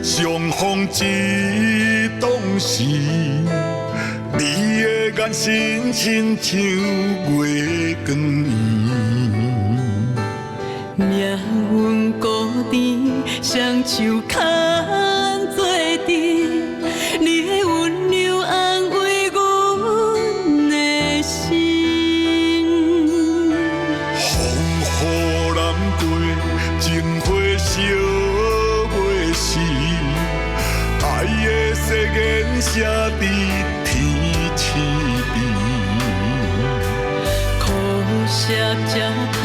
相逢一当时，你的眼神亲像月光圆。命运孤单，双手牵做阵，你的温柔安慰阮的心。风雨南过，情花烧袂死，爱的誓言写伫天星边。苦涩才通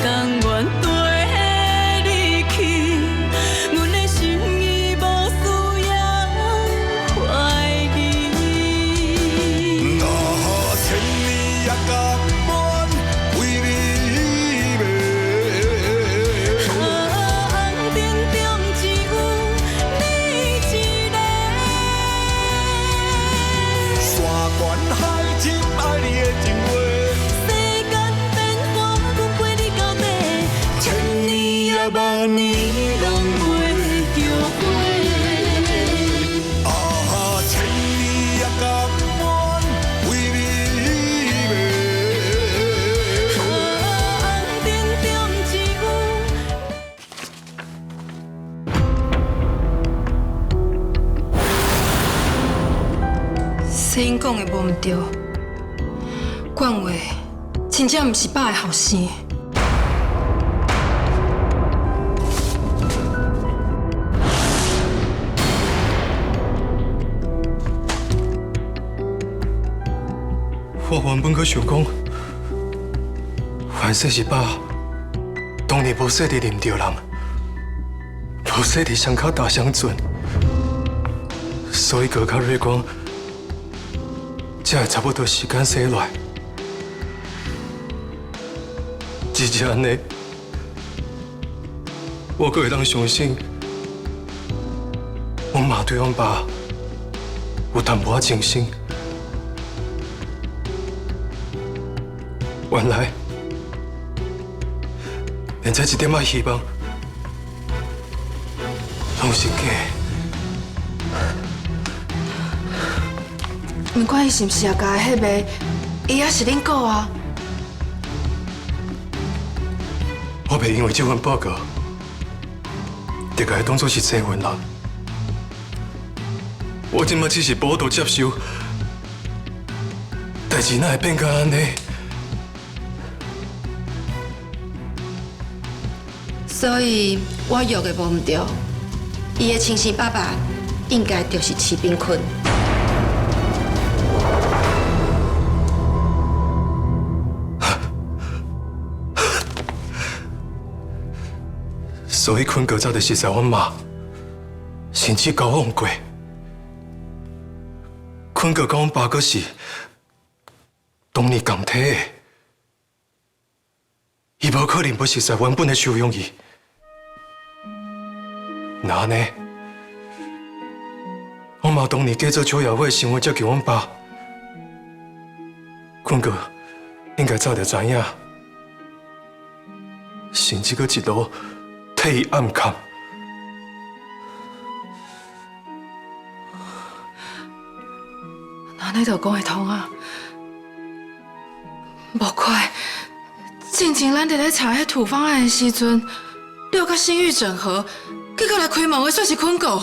甘愿跟你去，阮的心意无需要怀疑。若千年也甘愿为你卖。红尘中只有你一个，山高海深爱你的情话。世间变化，阮陪你到底，千年也万年拢袂后悔。啊，千年也甘愿为你卖。红尘中只有。世英讲的无毋对，冠伟真正毋是爸的后生。我原本阁想讲，凡说是爸，当年无说伫啉着人，无说伫双脚打相准，所以高较瑞光，才会差不多时间洗落来。只是安尼，我阁会当相信，阮妈对阮爸有淡薄仔情深。原来，连这一点仔希望，拢是假的。毋管伊是毋是也甲迄个，伊也是恁顾啊。我袂因为这份报告，就甲伊当作是生份人。我即马只是报道接受，代志哪会变甲安尼？所以我约的无毋对，伊的亲生爸爸应该就是齐炳坤。所以坤哥早就识在阮妈，甚至交往过。坤哥甲阮爸阁是当年共体的，伊无可能不识在原本的收养伊。那安尼，我妈当年嫁做邱耀伟的生活，才给阮爸。坤哥应该早就知影，甚至阁一路替伊暗扛。安尼就讲会通啊！无怪，进前咱伫咧查迄土方案的时阵，六甲新域整合，结果来开门的却是坤哥。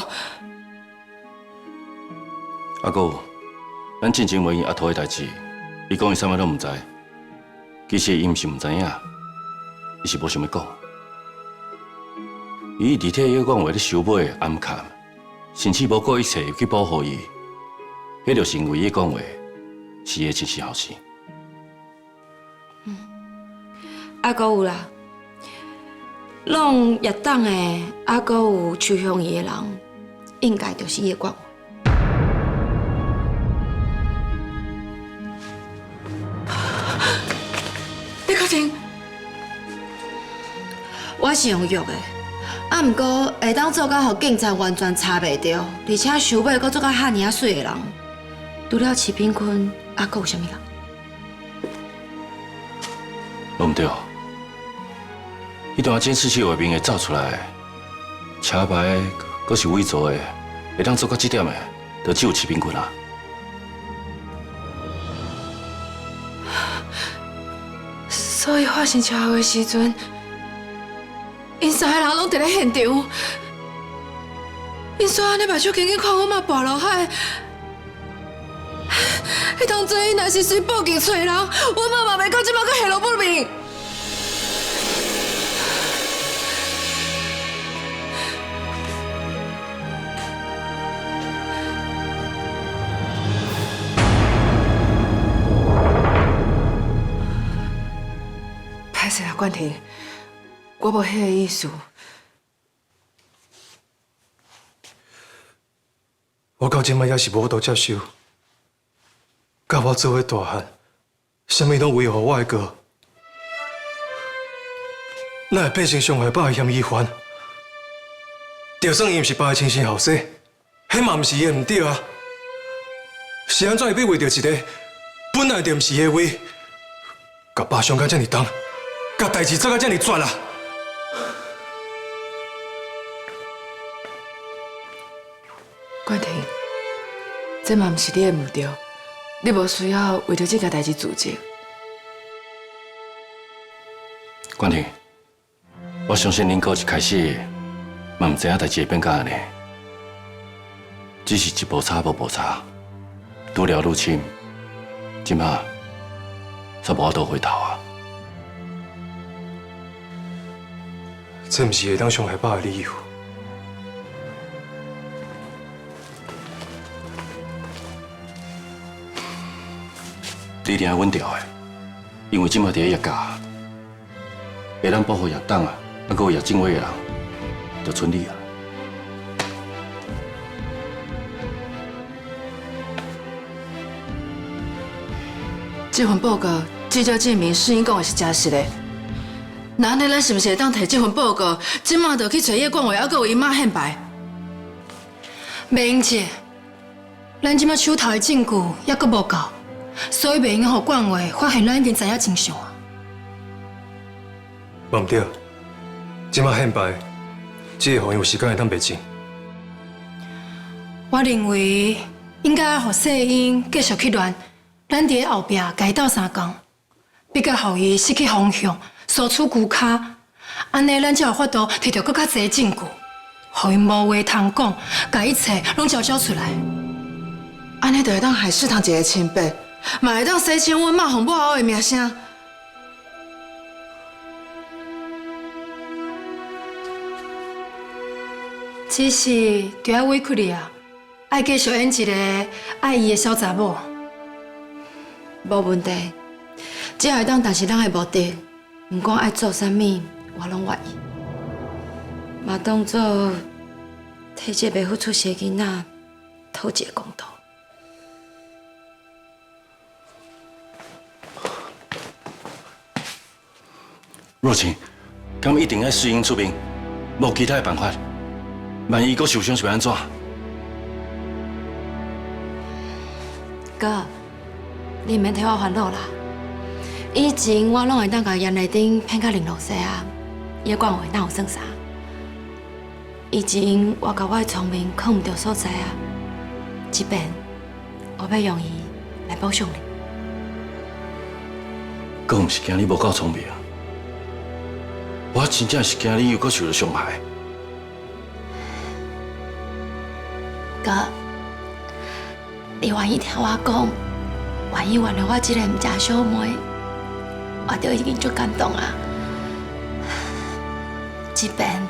还有，咱进前问伊阿土的代志，伊讲伊啥物都毋知。其实伊毋是毋知影，伊是无想要讲。伊伫替叶冠伟咧收买暗砍，甚至无顾一切去保护伊，迄就是因为叶冠伟是伊的亲生后生。还阁有啦，弄业党的，还阁有取向伊的人，应该就是叶冠伟。你确定？我是用约的，啊，毋过会当做到，互警察完全查袂到，而且收买阁做到遐尔啊水的人，除了齐炳坤，还阁有啥物人？拢毋对，迄段监视器画面会照出来，车牌阁是伪造的，会当做到这点的，就只有齐炳坤啊。所以发生车祸的时阵，因三个人拢伫咧现场。因煞安尼目睭紧紧看我妈跋落海。迄当初伊若是随报警找人，我妈嘛袂到即摆阁下落不明。歹势啊，冠廷，我无迄个意思。我到今摆也是无法度接受，甲我做伙大汉，啥物拢维护我的哥，那会变成伤害爸的嫌疑犯？就算伊毋是爸的亲生后生，迄嘛毋是伊的毋对啊！是安怎会要为着一个本来就毋是伊的话，甲爸伤甲遮尔重，甲代志做甲遮尔绝啊！冠廷，这嘛毋是你的唔对，你无需要为着这件代志自责。冠廷，我相信恁哥一开始嘛毋知影代志会变甲安尼，只是一步差步步差，愈聊愈深，即马煞无法度回头啊！这毋是会当伤害爸的理由。你一定要稳调的，因为即马伫咧业界，会当保护业党啊，还佫有业政委的人，就剩你啊。这份报告至少证明世英讲的是真实的。那安尼，咱是毋是会当摕这份报告，即马就去找叶冠伟，还佫有伊妈显摆？袂用姐，咱即马手头的证据还佫无够。所以袂用互冠伟发现咱已经知影真相啊！嘛毋对，即马显摆，只会互伊有时间会当白证。我认为应该互世英继续去练，咱伫咧后壁甲伊斗相共，比较互伊失去方向，输出牛骹，安尼咱才有法度摕到更较侪证据，互伊无话通讲，甲一切拢交出来。安尼就会当害世堂一个清白。嘛会当洗清阮妈红母后的名声。只是就要委屈你啊，爱继续演一个爱伊的小查某。无问题，只要会当达成咱的目的，毋管爱做啥物，我拢愿意。嘛当做替这袂付出世的囡仔讨一个公道。若晴，敢一定要世英出面，无其他的办法。万一佫受伤是要安怎？哥，你免替我烦恼啦。以前我拢会当甲烟内顶骗到零落西啊，叶冠伟哪有算啥？以前我甲我的聪明靠唔到所在啊，这边我要用伊来补偿你。佫毋是惊你无够聪明。我真正是惊你又搁受到伤害。哥，你愿意听我讲，愿意原谅我这个唔食小妹，我就已经足感动啊！这边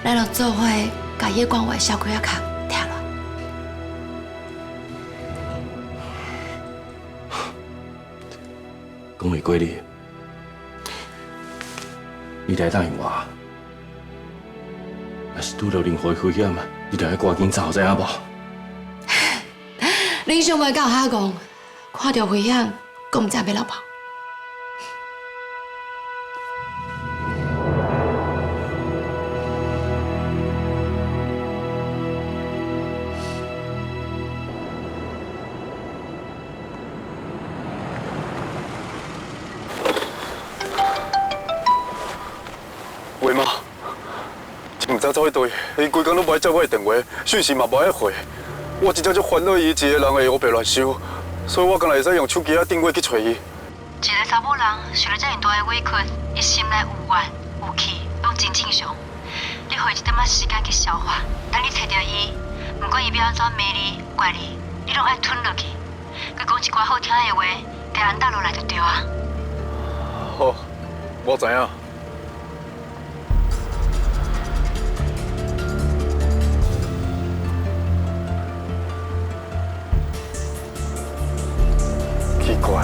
咱就做伙甲叶冠伟小开仔脚听落。讲袂过你。你来答应我，若是拄到任何危险，你就要赶紧走，知影无？恁想袂到遐讲，看到危险，佫唔知要落跑。伟妈，唔知走去对，伊规工都无爱接我的电话，讯息嘛无爱回。我真正就烦恼伊一个人会黑白乱想，所以我刚来会使用手机定位去找伊。一个查某人受了这样大的委屈，伊心内有怨有气，拢真正常。你花一点仔时间去消化，等你找到伊，不管伊要安怎骂你、怪你，你拢爱吞落去。佮讲一寡好听的话，给人打落来就对啊。好，我知影。奇怪，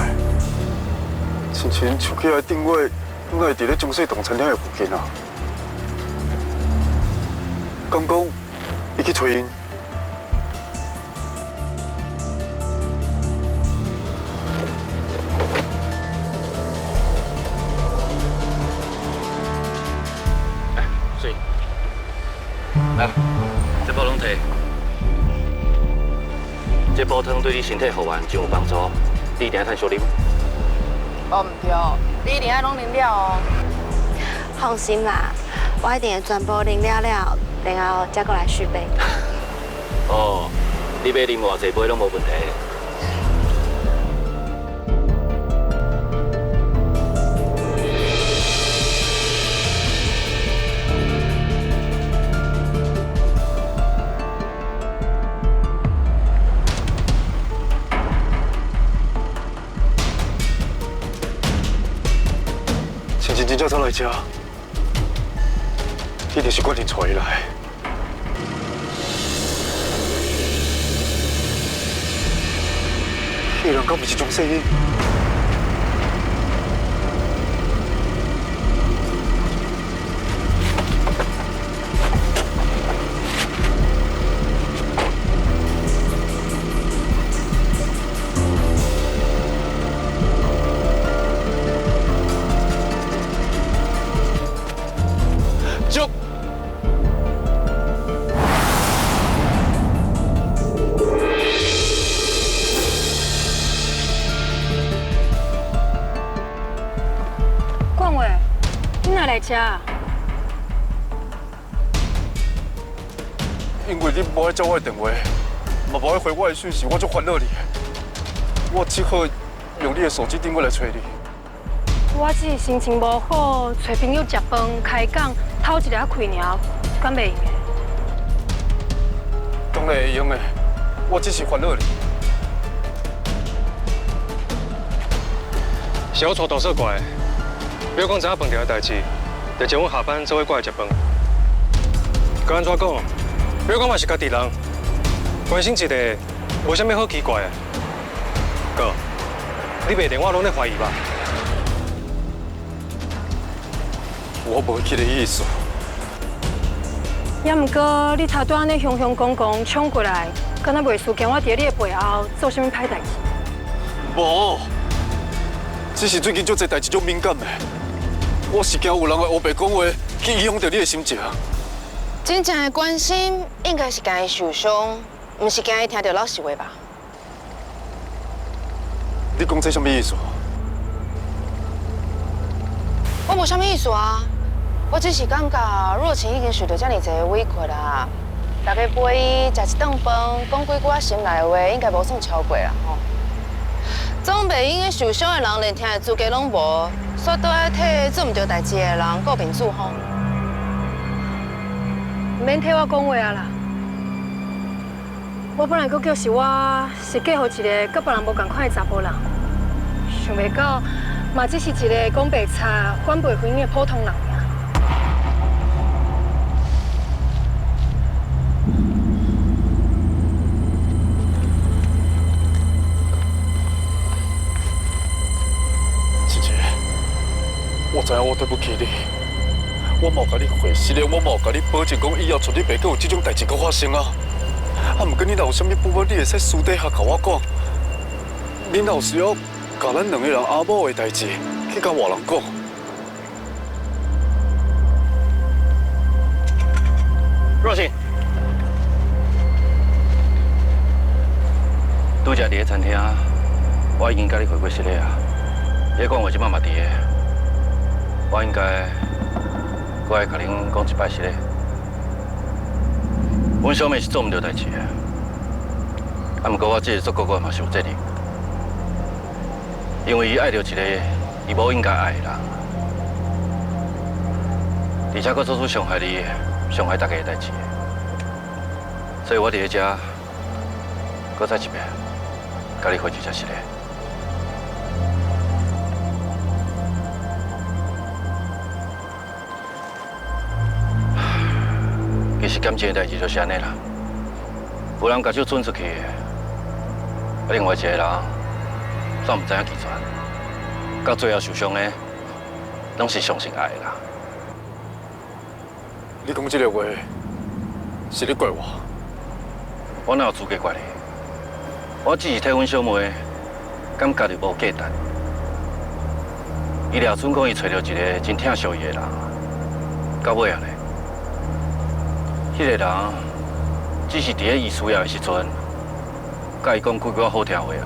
亲像手机的定位，哪会伫咧中式同餐厅的附近啊？刚讲，伊去找因。水，来，这包拢摕。这煲汤对你身体好完真有帮助，你一定要趁小啉。哦，唔对，你一定要拢啉了哦。放心啦，我一定会全部啉了了，然后再过来续杯。哦，你要啉偌济杯拢无问题。真正走来这，一定是决定带伊来。迄人敢不是钟世英？吃。因为你无爱接我的电话，嘛无爱回我的讯息，我就烦恼你。我只好用你的手机定位来找你。我只是心情无好，找朋友食饭、开讲，偷一个开尔，敢袂用的？当然会用的，我只是烦恼你。是我错大错怪，不要讲昨仔饭店的代志，就叫我下班做伙过来食饭。该安怎讲？不要讲嘛是家己人，关心一个，无啥物好奇怪的。哥，你袂电话拢在怀疑吧？我无迄个意思。也毋过你头拄安尼雄雄公公冲过来，敢若袂输惊我伫你的背后做啥物歹代志？无，只是最近足侪代志足敏感的，我是惊有人会黑白讲话去影响到你的心情。真正的关心应该是惊伊受伤，毋是惊伊听到老实话吧？你讲这什么意思？我无啥物意思啊，我只是感觉若晴已经受到遮尔侪委屈啦，大家陪伊食一顿饭，讲几句心内话，应该无算超过啦吼。总袂应该受伤的人连听的资格拢无，煞倒爱替做唔对代志的人告面子吼。免替我讲话啊啦！我本来佫叫是我是嫁予一个佮别人无共款的查甫人，想袂到嘛只是一个讲白差、反背婚姻的普通人尔。姐姐，我知影我对不起你。我冇甲你回信咧，我冇甲你保证讲以后绝对袂阁有这种代志阁发生啊！啊，毋过你若有啥物不满，你会使私底下甲我讲。你若有需要，甲咱两个人阿某的代志去甲外人讲。若晴，拄则伫咧餐厅，我已经甲你回过信咧啊。你讲话即摆嘛伫个，我应该。我来甲恁讲一摆实咧，阮小妹是做唔到代志的，啊，毋过我这个做哥哥嘛是有责任，因为伊爱着一个伊无应该爱的人，而且佫做出伤害你、伤害大家的代志，所以我伫咧遮，佫再一遍，甲你回一下实个。其实感情的代志就是安尼啦，有人把手伸出去，另外一个人煞唔知影拒绝，到最后受伤的，拢是相信爱的人。你讲这个话，是你怪我？我哪有资格怪你？我只是替阮小妹感觉着无价值。伊掠准讲伊找到一个真疼惜伊的人，到尾啊呢？迄个人只是伫咧伊需要的时阵，甲伊讲几句好听话尔。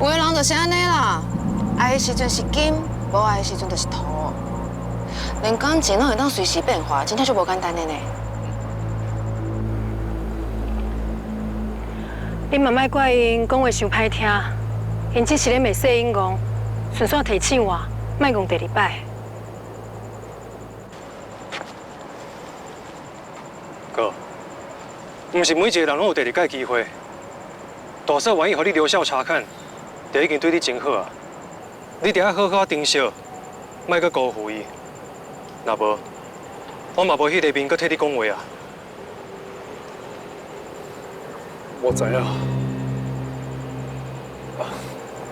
有的人就是安尼啦，爱的时阵是金，无爱的时阵就是土。连感情拢会当随时变化，真正就无简单的呢。你嘛莫怪因讲话伤歹听，因只是咧骂细英讲，顺续提醒我，莫讲第二摆。哥，唔是每一个人拢有第二届机会。大嫂愿意互你留校查看，就已经对你真好啊。你得要好好珍惜，莫阁辜负伊。若无，我嘛无迄个面阁替你讲话啊。我知影。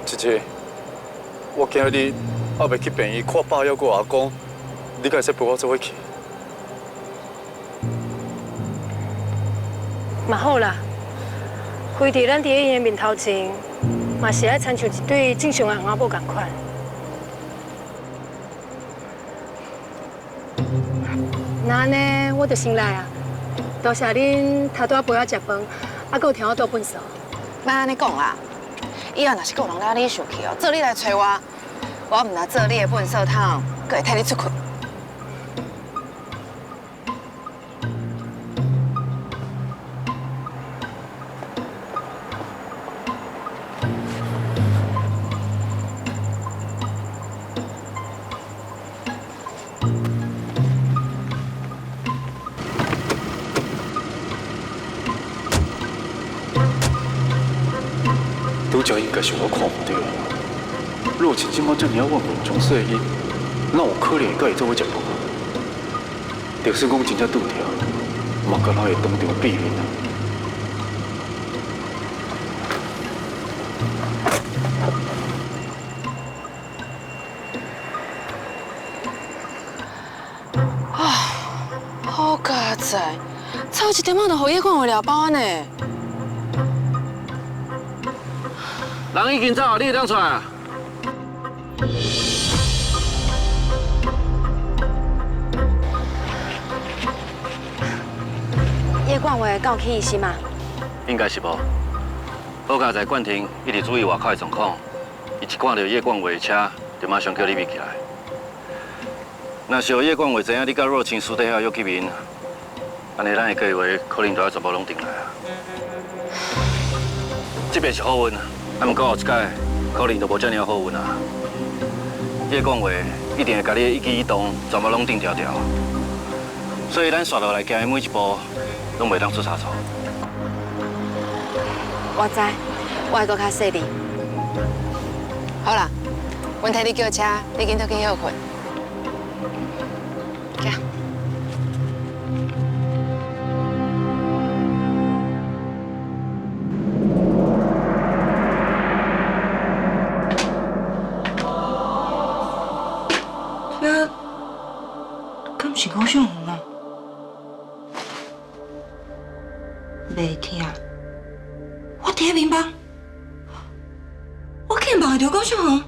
姐姐，我今日还袂去病院看爸还有阿公，你敢会使陪我做伙去？嘛好啦，非伫咱伫因的面头前，嘛是爱亲像一对正常的翁仔某共款。那安尼，我就先来啊。多谢恁头拄仔陪我食饭，还佫有听我倒粪扫。莫安尼讲啦，以后若是有人拉你受气哦，做你来找我，我唔拿做你的粪扫桶，佫会替你出气。拄则应该是我看唔到。若是即摆遮尔稳稳从细伊，哪有可能会甲伊做伙食饭？就算讲真正拄着，嘛敢若会当场毙命啊！好佳哉，差一点仔就互夜光话了包呢。人已经走，你会当出来啊？夜冠话敢有去医生吗？应该是无。好佳在冠廷一直注意外口的状况，伊一看到叶冠伟的车，就马上叫你密起来。若是有叶冠伟知影你甲若清私底下约见面，安尼咱的计划可能就要全部拢定来啊。这边是好运，啊，毋过后一届可能就无遮尔好运啊。叶冠伟一定会甲你的一举一动全部拢定条条，所以咱刷落来行的每一步，拢袂当出差错。我知，我会搁较细腻。好啦，阮替你叫车，你紧倒去休困。行。这敢是高尚红啊？袂听，我伫咧民邦，我竟然梦会着高尚红。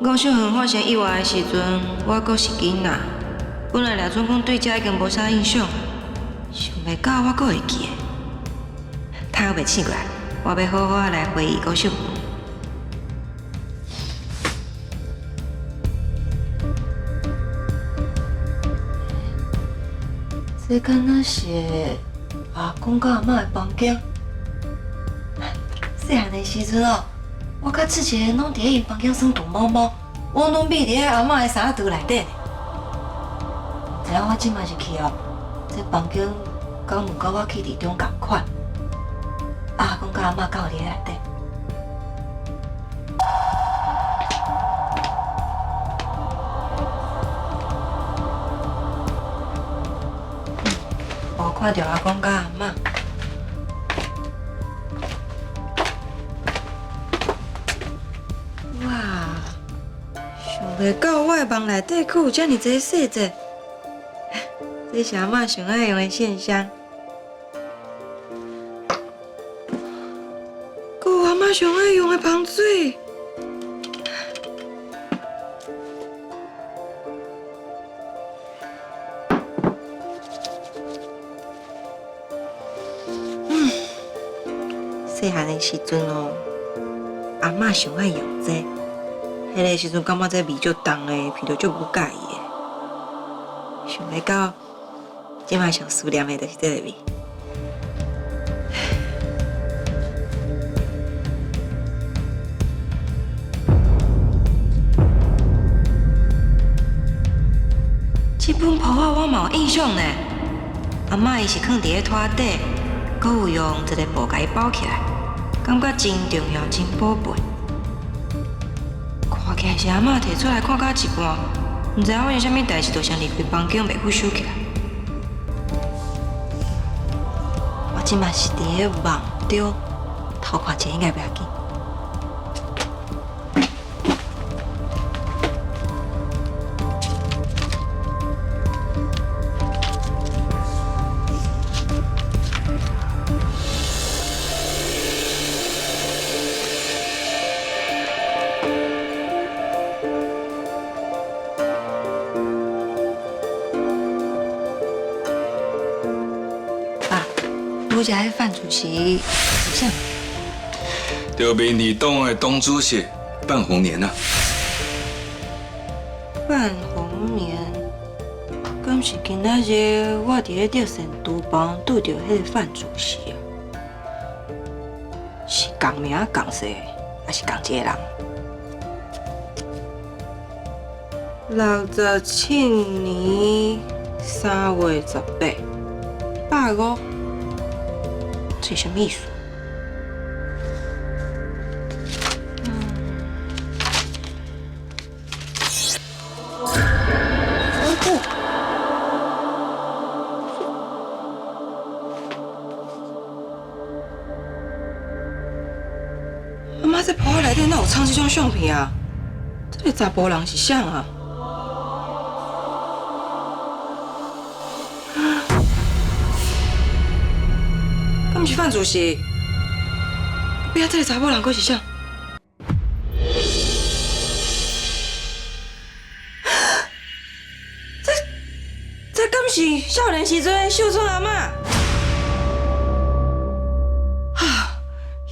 高尚红发生意外的时阵，我阁是囡仔，本来俩总讲对遮已经无啥印象，想袂到我阁会记的。太后袂醒过来，我要好好来回忆高尚红。这敢若是阿公甲阿嬷的房间。细汉的时阵哦，我甲姊姐拢伫咧因房间耍躲猫猫，我拢秘伫咧阿嬷的衫橱内底。只要我即摆是去哦，这房间敢有甲我去伫中共款？阿公甲阿嬷敢有伫咧内底？无看到阿公甲阿嬷。哇，想袂到我的梦内底阁有遮尔济细节。这是阿嬷上爱用的线香，阁有阿嬷上爱用的香水。细汉的时阵哦，阿嬷上爱用这，迄个时阵感觉这味足重的，闻着足不介意的。想袂到，即摆上思念的就是这个味。这本簿仔我嘛有印象呢，阿嬷伊是放伫咧拖底，阁有用一个布甲伊包起来。感觉真重要，真宝贝。看起来是阿嬷摕出来看到一半，唔知影发生啥物代志，就先离开房间袂去收起来。我即摆是伫咧梦中偷看者应该袂要紧。拄则迄范主席是啥？就民进党的党主席范鸿年啊。范鸿年，敢是今仔日我伫咧德善厨房拄着迄个范主席啊？是共名共姓，还是共一个人？67年3月18， 150。这什么意思？阿妈这簿仔内底哪有藏这种相片啊？这个查甫人是啥啊？敢是范主席？边仔这个查某人阁是啥？这敢是少年时阵的秀春阿嬷？啊！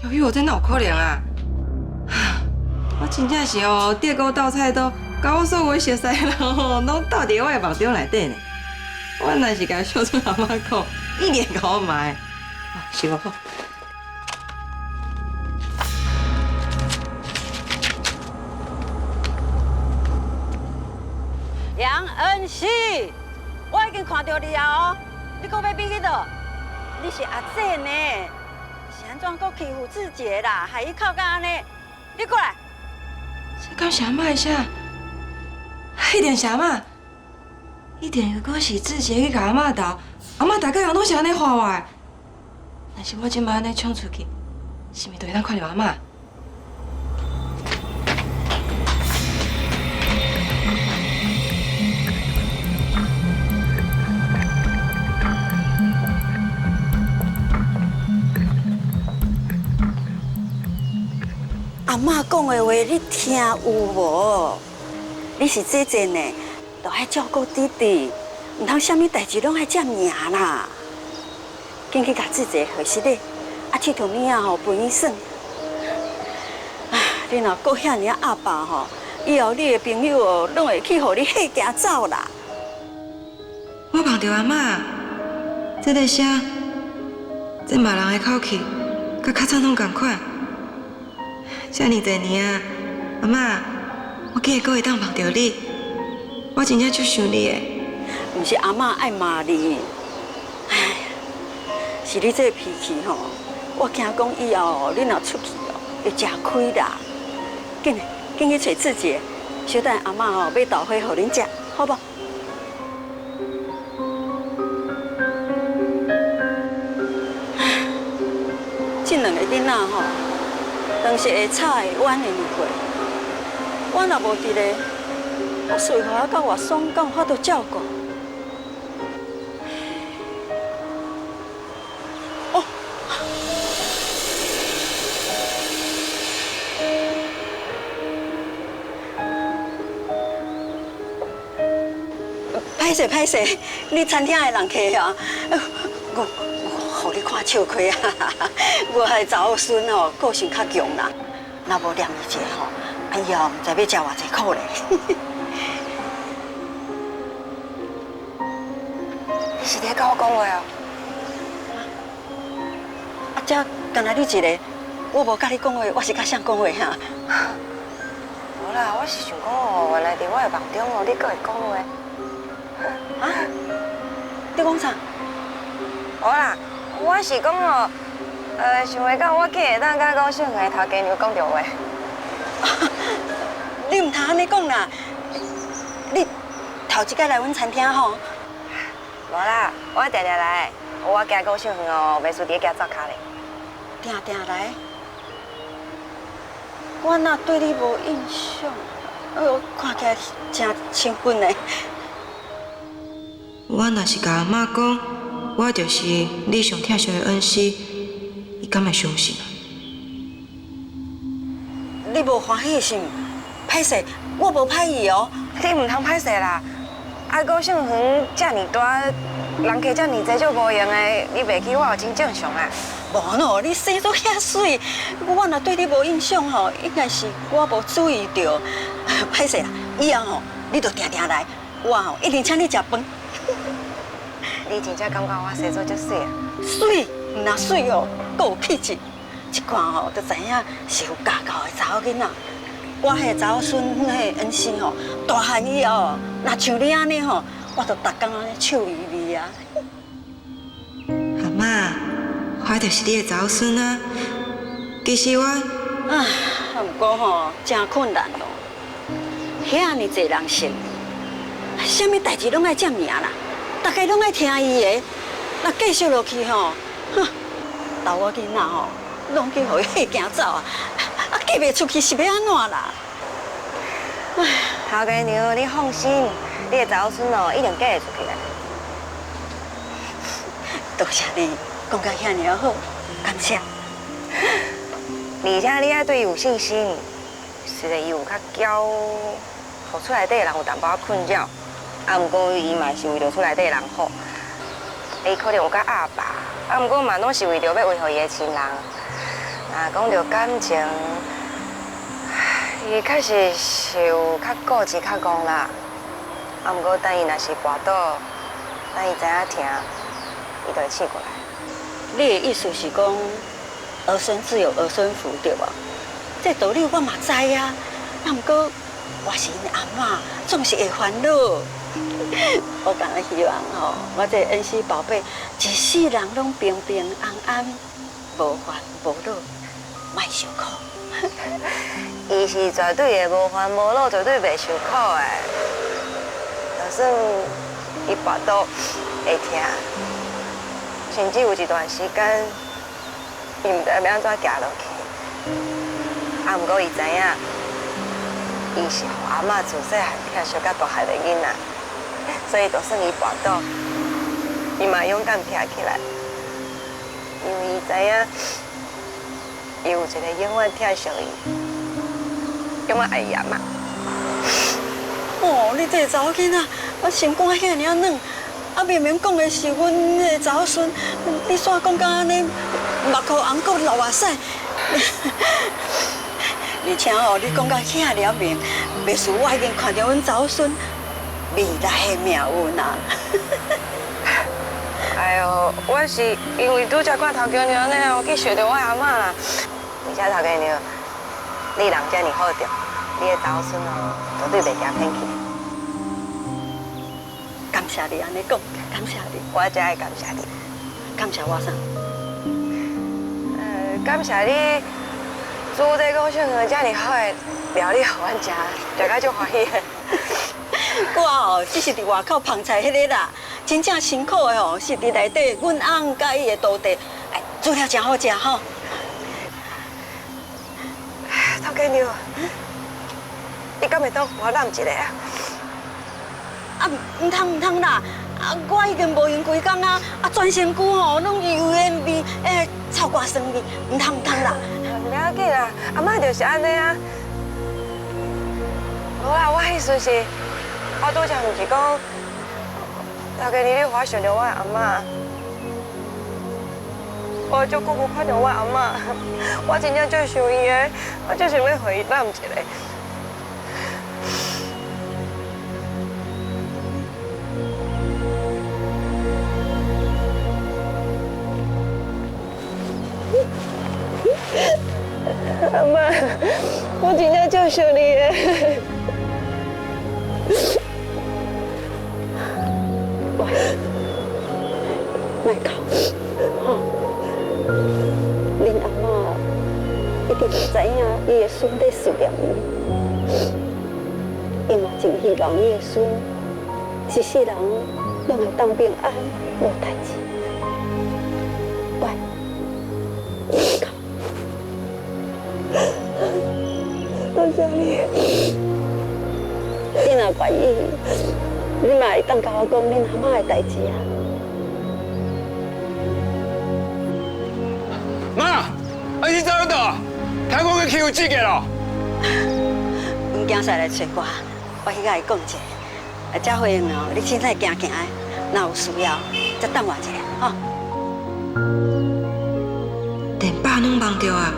由于我真哪有可能啊！我真正是哦，地沟倒菜刀，甲我所有熟悉的人哦，拢倒伫我的梦中内底呢。我若是甲秀春阿嬷讲，一脸甲我骂。是我好。杨恩熙，我已经看到你啊！哦，你搁要变去倒？你是阿姐呢？是安怎搁欺负志杰啦？害伊哭到安尼？你过来！这敢是阿嬷的啥？一定是阿嬷，一定又搁是志杰去甲阿嬷斗，阿嬷大概人拢是安尼话我的。但是我即摆安尼冲出去，是毋是就会当看到阿嬷？阿嬷讲的话，你听有无？你是姐姐呢，就爱照顾弟弟，唔通啥物代志拢爱遮命啦。紧去甲志杰回息咧，啊，佚佗物仔吼陪伊耍。啊，你若搁遐尔阿爸吼，以后你的朋友哦，拢会去互你吓惊走啦。我梦到阿嬷，这个声，这骂人的口气，甲较早拢同款。遮尔侪年啊，阿嬷，我记会阁会当梦到你，我真正足想你的。毋是阿嬷爱骂你，哎，是你这个脾气吼，我惊讲以后你若出去哦，会吃亏啦。紧去找志杰，小等阿嬷吼买豆花互恁食，好不？这两个囡仔吼，当时会吵的晚会年过，我若无伫咧，我随和到外爽，敢有法度照顾？哦，歹势，你餐厅的人客啊，我互你看笑亏啊！我的查某孙哦，个性较强啦，若无念伊一下吼，以后唔知要食偌济苦咧。你是咧甲我讲话哦？啊，这干那你一个，我无甲你讲话，我是甲谁讲话哈？无啦，我是想讲哦，原来伫我的梦中哦，你阁会讲话。啊？你讲啥？无啦，我是讲哦，想话到我计会当甲高姓的头家娘讲着话。你唔通安尼讲啦！你头一摆来阮餐厅吼？无啦，我定定来，我行高姓哦，袂输伫行灶骹咧。定来。我哪对你无印象？看起来真兴奋的。我若是甲阿嬷讲，我就是你上疼惜的恩师，伊敢会相信啊？你无欢喜是毋？歹势，我无歹意哦。你唔通歹势啦！啊，高姓园遮尔大，人客遮尔济，足无用的，你袂记我有真正常啊？无喏，你生做遐水，我若对你无印象吼，应该是我无注意到。歹势啦，以后吼，你就定来，我吼一定请你食饭。你真正感觉我生做足水啊？水，唔若水哦，阁有气质。一看吼，就知影是有家教的查某囡仔。我迄个查某孙，迄个恩师吼，大汉以后，若像你安尼吼，我就逐工安尼笑眯眯啊。阿嬷，我就是你的查某孙啊。其实我，不过吼，真困难咯。遐尼侪人信，啥物代志拢爱占名啦，大家拢爱听伊的。若继续落去吼，哼，豆我囡仔吼，拢去互伊吓惊走啊！嫁袂出去是要安怎啦？头家娘，你放心，你的查某孙哦，一定嫁会出去的。多谢你讲甲遐尼好，感谢。而且你爱对伊有信心，虽然伊有较骄，互厝内底的人有淡薄仔困扰，啊，毋过伊嘛是为着厝内底的人好。伊可能有较阿爸，啊，毋过嘛拢是为着要维护伊的亲人。若讲着感情，伊确实是有较固执、较戆啦。啊，毋过等伊若是跋倒，等伊知影疼，伊就会醒过来。你的意思是讲，儿孙自有儿孙福，对吧？这道理我嘛知啊，啊，毋过我是因阿嬷，总是会烦恼。我敢若希望吼，我这恩师宝贝一世人拢平平安安，无烦无恼，莫受苦。伊是绝对会无烦无恼，绝对袂受苦的。就算伊跋倒会疼，甚至有一段时间，伊毋知要安怎行落去。啊，毋过伊知影，伊是互阿嬷自细汉疼惜到大汉的囡仔，所以就算伊跋倒，伊嘛勇敢站起来，因为伊知影，伊有一个永远疼惜伊。永远爱伊阿嬷。哦，你这个查某囡仔，我心肝遐尔软，啊明明讲的是阮迄个查某孙，你煞讲甲安尼，目眶红过流眼屎。而且哦，你讲甲遐了明，袂输我已经看到阮查某孙未来的命运啊。哎来哦，我是因为拄则看头家娘呢，我去找到我阿嬷啦。而且头家娘，你人遮尔好着，你的子孙哦，绝对袂惊骗去。感谢你安尼讲，感谢你，我才会感谢你。感谢我啥？感谢你煮这个小鱼遮尔好的料理，予阮食，食甲足欢喜的。我哦，只是伫外口捧菜迄个啦，真正辛苦的哦，是伫内底阮翁甲伊的徒弟，哎，煮了真好食吼。头家娘，你敢会当我揽一个啊？啊，唔通啦！啊，我已经无用几工啊，全身躯吼拢油烟味，臭瓜酸味，唔通啦。唔要紧啦，阿嬷就是安尼啊。无啦，我意思是，我拄则唔是讲，头家娘你我想着我阿嬷，我足久无看到我阿嬷，我真正足想伊的，我足想要互伊揽一个。阿嬷，我真正足想你的。莫哭，吼！恁阿嬷一定知影伊的孙在思念伊，伊嘛真希望伊的孙一世人拢会当平安，无代志。乖，莫哭。多谢你，你若愿意，你嘛会当甲我讲恁阿嬷的代志啊。妈，你走倒啊？听讲去欺负姐了。阮囝婿来找我，我去甲伊讲一下。这回哦，你凊彩行行的，若有需要，再等我一下，吼。连爸拢忘掉啊！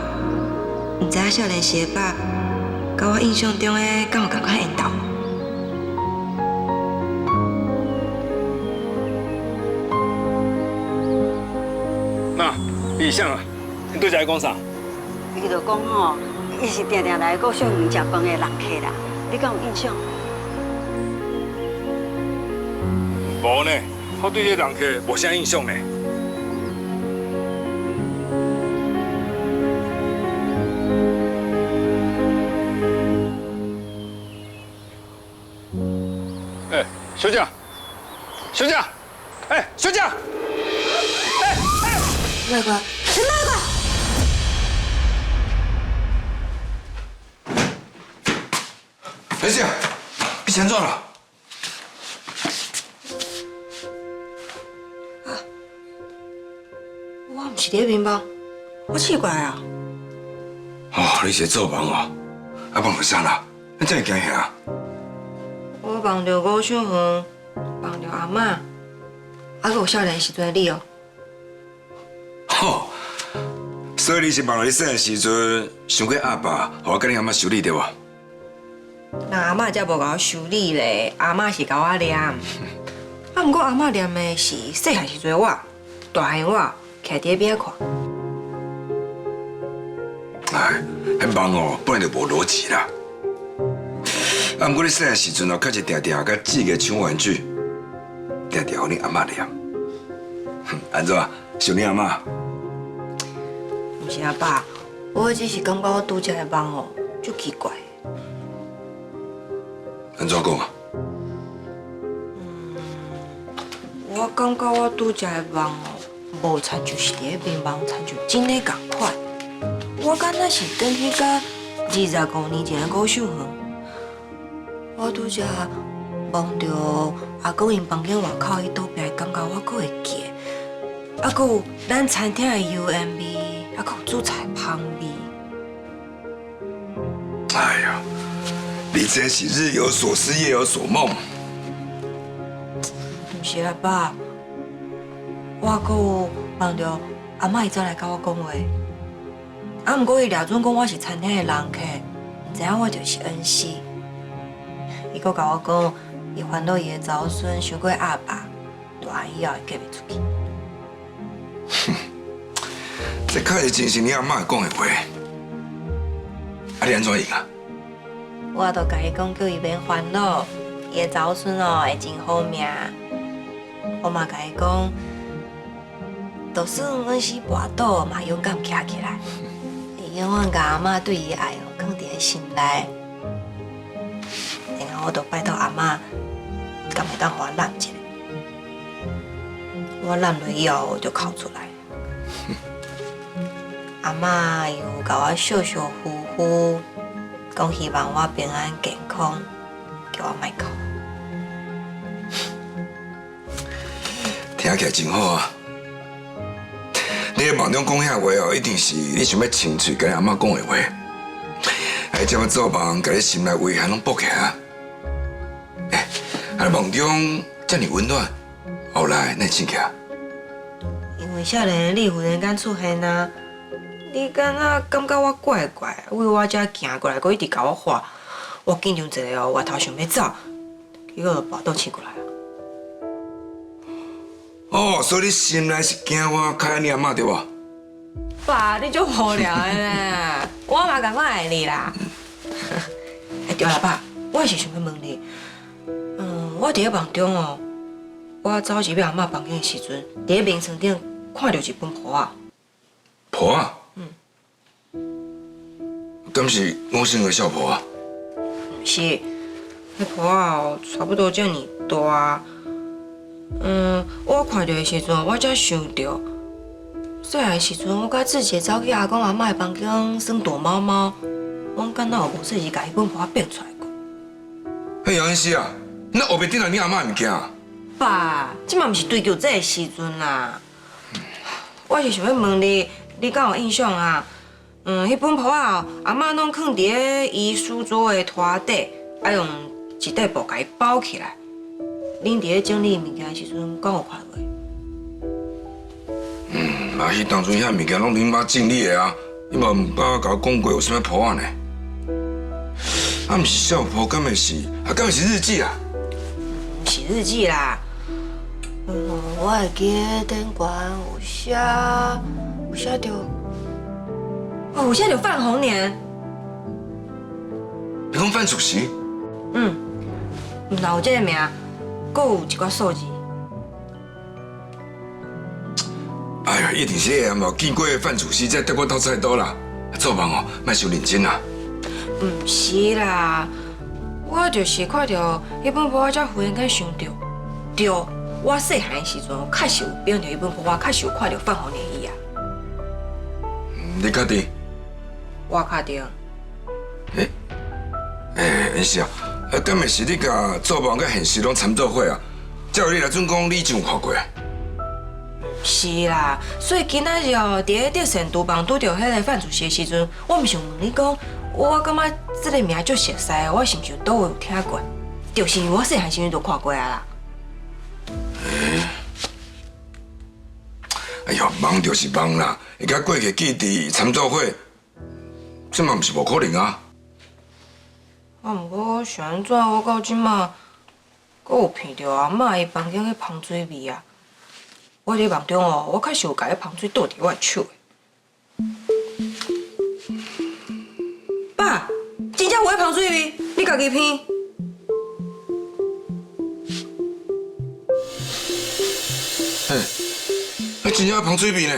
唔知影少年时的爸，甲我印象中的敢有共款缘投？妈，李相啊，你对在讲啥？伊就讲吼，伊是定定来故乡园食饭的人客啦，你敢有印象？无呢，我对这人客无啥印象呢。哎，小姐，小姐，哎，小姐，外公，陈外公。小姐，你钱赚了？我唔是伫面包，我奇怪啊！哦，你是做梦哦？啊，梦到啥啦？你真会惊吓？我梦到吴秀芬，梦到阿嬷，啊，佮有少年时阵的你哦。吼，所以你是梦到你细汉时阵想过阿爸，互我甲你阿妈修理对无？那阿嬷才无甲我修理咧，阿嬷是甲我念。啊，毋过阿嬷念的是细汉时阵我，大汉我徛伫边看。哎，迄梦哦，本来就无逻辑啦。啊，毋过你细汉时阵哦，确实定定甲自个抢玩具，定定互你阿妈念。安怎？想你阿妈？毋是阿爸，我只是感觉我拄则的梦哦，足奇怪。安怎讲啊？我感觉我拄则的梦哦，无亲像是伫咧面梦亲像真诶共款。我敢若是转去到25年前的古秀园。我拄则梦到阿公因房间外口迄倒壁的感觉，我阁会记。啊，阁有咱餐厅的油烟味，啊，阁有煮菜香味。哎呀，你这是日有所思，夜有所梦。毋是啦，爸，我阁有梦到阿嬷伊早来甲我讲话，啊，毋过伊掠准讲我是餐厅的人客，毋知影我就是恩师。伊阁甲我讲，伊烦恼伊的子孙想过阿爸，大汉以后会嫁袂出去。这确实真是你阿嬷讲的话。啊，你安怎样啊？我都甲伊讲，叫伊免烦恼，伊的早孙哦会真好命。我嘛甲伊讲，就算阮是跋倒，嘛勇敢徛起来。会永远甲阿嬷对伊爱哦放伫心内。然后我就拜托阿嬷，敢会当互我揽一下。我揽落以后就哭出来。阿嬷又甲我笑笑呼呼，讲希望我平安健康，叫我莫哭。听起来真好啊！你的梦中讲遐话哦，一定是你想要亲嘴跟阿嬷讲的话，还这么做梦，甲你心内遗憾拢补起来啊！啊，梦中这么温暖，后来哪生起来？因为少年你忽然间出现啊，你敢若感觉我怪怪，为我遮行过来，佮一直甲我喊，我紧张一下哦，回头想要走，结果就跋倒醒过来啊。哦，所以你心内是惊我开你阿嬷对无？爸，你足无聊的啦，我嘛共款爱你啦。哎，对啦，爸，我是想要问你，我伫咧梦中哦，我走入阿嬷房间的时阵，伫咧眠床顶看到一本簿仔。婆啊？敢是我生的小婆啊？毋是，迄簿仔哦，差不多遮尔大。我看到的时阵，我才想到，细汉时阵，我甲志杰走去阿公阿嬷的房间耍躲猫猫，我敢若有无说是甲迄本簿仔变出来过？嘿，杨恩熙啊，那后壁顶来你阿嬷的物件啊？爸，即嘛毋是追求这个时阵啦。我是想要问你，你敢有印象啊？迄本簿仔哦，阿嬷拢放伫咧伊书桌的拖底，用一块布甲伊包起来。恁伫咧整理物件的时阵，敢有看过？迄当阵遐物件拢恁妈整理的啊，你嘛毋捌甲我讲过有啥物谱仔呢？啊，毋是小谱，敢会是？啊，敢会是日记啊？毋是日记啦。我会记顶悬有写着，有写着范洪年。你讲范主席？若有这个名，阁有一寡数字。哎呀，一定是下暗嘛见过范主席才带我到菜刀啦。做梦哦，莫伤认真啦。毋是啦，我就是看到迄本簿仔，才忽然间想到，对，我细汉的时阵，确实有变着迄本簿仔，确实有看到范洪年伊啊。你确定？我确定。恩熙啊，敢会是你甲做梦甲现实拢参做伙啊？才有你来准讲你真有看过。是啦，所以今仔日哦，伫咧德善厨房拄着迄个范主席的时阵，我毋想问你讲，我感觉这个名足熟悉的，我是毋是有倒位有听过？就是因为我细汉时阵就看过啊啦。哎呦，梦就是梦啦，会甲过去记忆参做伙，这嘛毋是无可能啊。毋过是安怎？我到即马，阁有闻到阿嬷伊房间迄芳水味啊！我伫梦中哦，我确实有甲迄芳水倒伫我的手的。爸，真正有迄芳水味，你家己闻。真正有芳水味呢。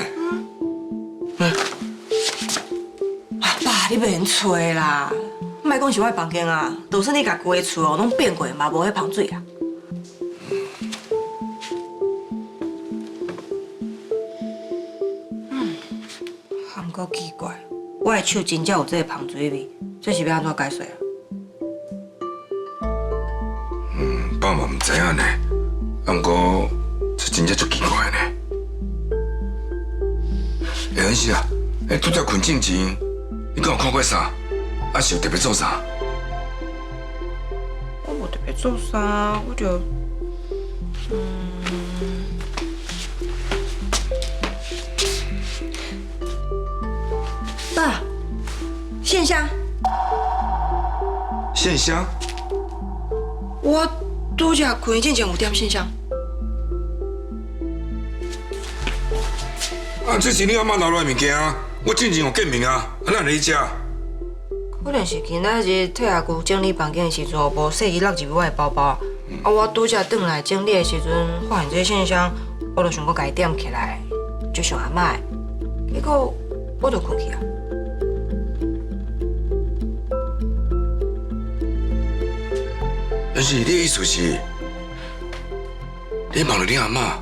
爸，你免吹啦，莫讲是我的房间啊，就算你家规个厝哦拢变过，嘛无迄芳水啊。毋过奇怪，我的手真正有这个芳水味，这是要安怎解释啊？爸嘛毋知影呢，啊，毋过这真正足奇怪呢。恩熙啊，拄则困觉前，你敢有看过啥？啊，是有特别做啥？我无特别做啥，我就爸，线香。线香？我拄则困觉前有点线香。啊，这是你阿妈留落的物件啊，我进前有见面啊，哪能你食？可能是今仔日替阿舅整理房间的时阵，无细意落入我的包包啊。我拄则转来整理的时阵，发现这个现象，我就想要家点起来，就想阿妈的，结果我就困去啊。但是你的意思是，你忘了你阿妈，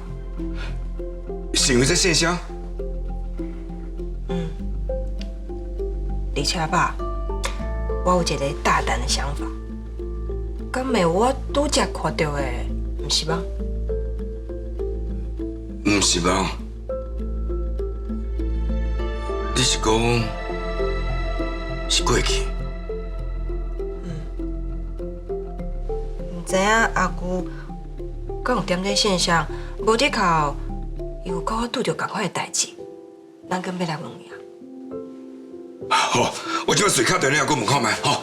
是因为这现象？而且爸，我有一个大胆的想法，敢袂我拄则看到的，毋是吗？毋是吧？你是讲是过去？毋知影阿舅敢有点这现象，无日后伊有甲我拄着同款的代志，咱更要来问伊啊。好，我即摆随卡电话过问看卖，好。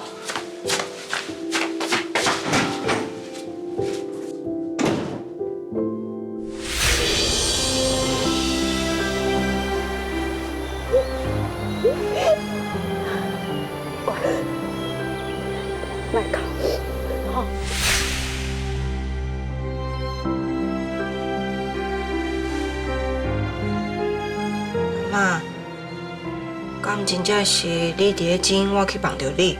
卖哭，好。妈，敢真正是你伫咧指我去碰到你？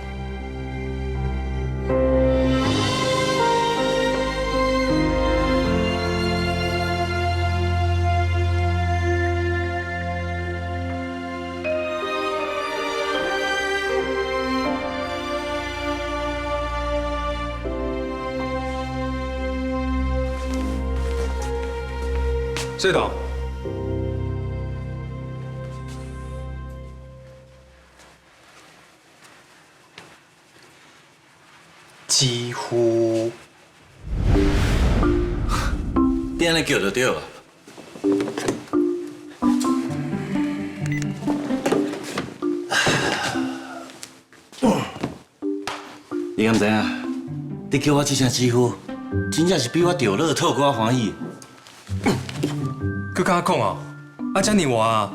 谢董，几乎，你安尼叫就对啊。你敢知影？你叫我这声几乎，真正是比我钓乐透搁欢喜。佮敢讲啊？啊，遮尔晚啊，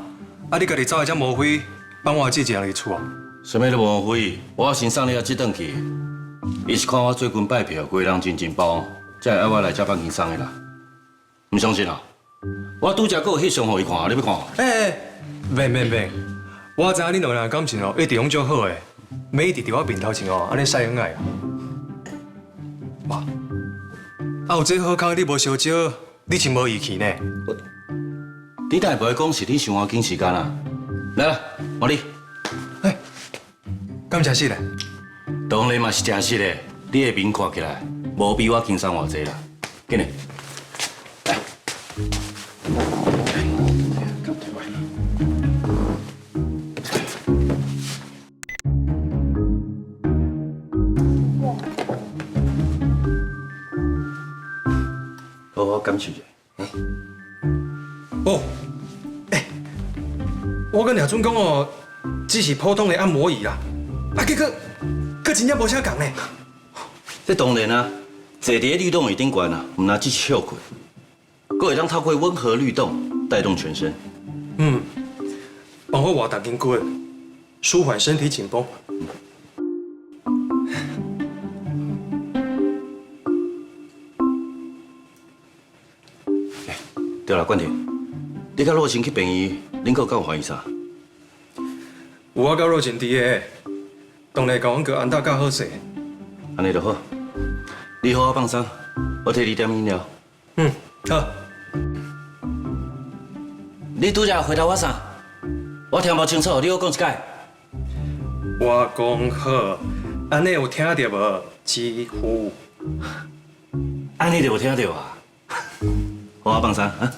啊你家己走的遮无费，帮我姐姐来厝啊？什么都无费，我先送你阿姐转去。伊是看我最近拜票，规人真包，才会爱我来遮放轻松的啦。唔相信啊？我拄则有翕相互伊看，你要看？免，我知影你两个人感情哦，一直拢足好的，每一直伫我面头前哦，安尼晒恩爱啊。哇，啊有这好康你无烧少，你真无义气呢。你等下不会讲是你想我紧时间啊？来啦，换你。敢真实嘞？当然嘛是真实的，你的面看起来无比我轻松偌济啦。紧嘞，来。好好感受一下。哦，我跟廖准讲哦，只是普通的按摩椅啦，啊，结果真正无啥共呢。这当然啊，坐伫咧律动椅顶悬啊，唔单只是休困，佫会当透过温和律动带动全身。帮我活动筋骨，舒缓身体紧绷。对了，冠廷，你甲若晴去病院，恁佫有怀疑啥？有我甲若晴伫个，当然甲阮哥安达较好势。安尼就好，你好好放松，我替你点饮料。好。你拄则回答我啥？我听无清楚，你给我讲一解。我讲好，安尼有听到无？几乎。安尼就有听到啊？好好放松啊！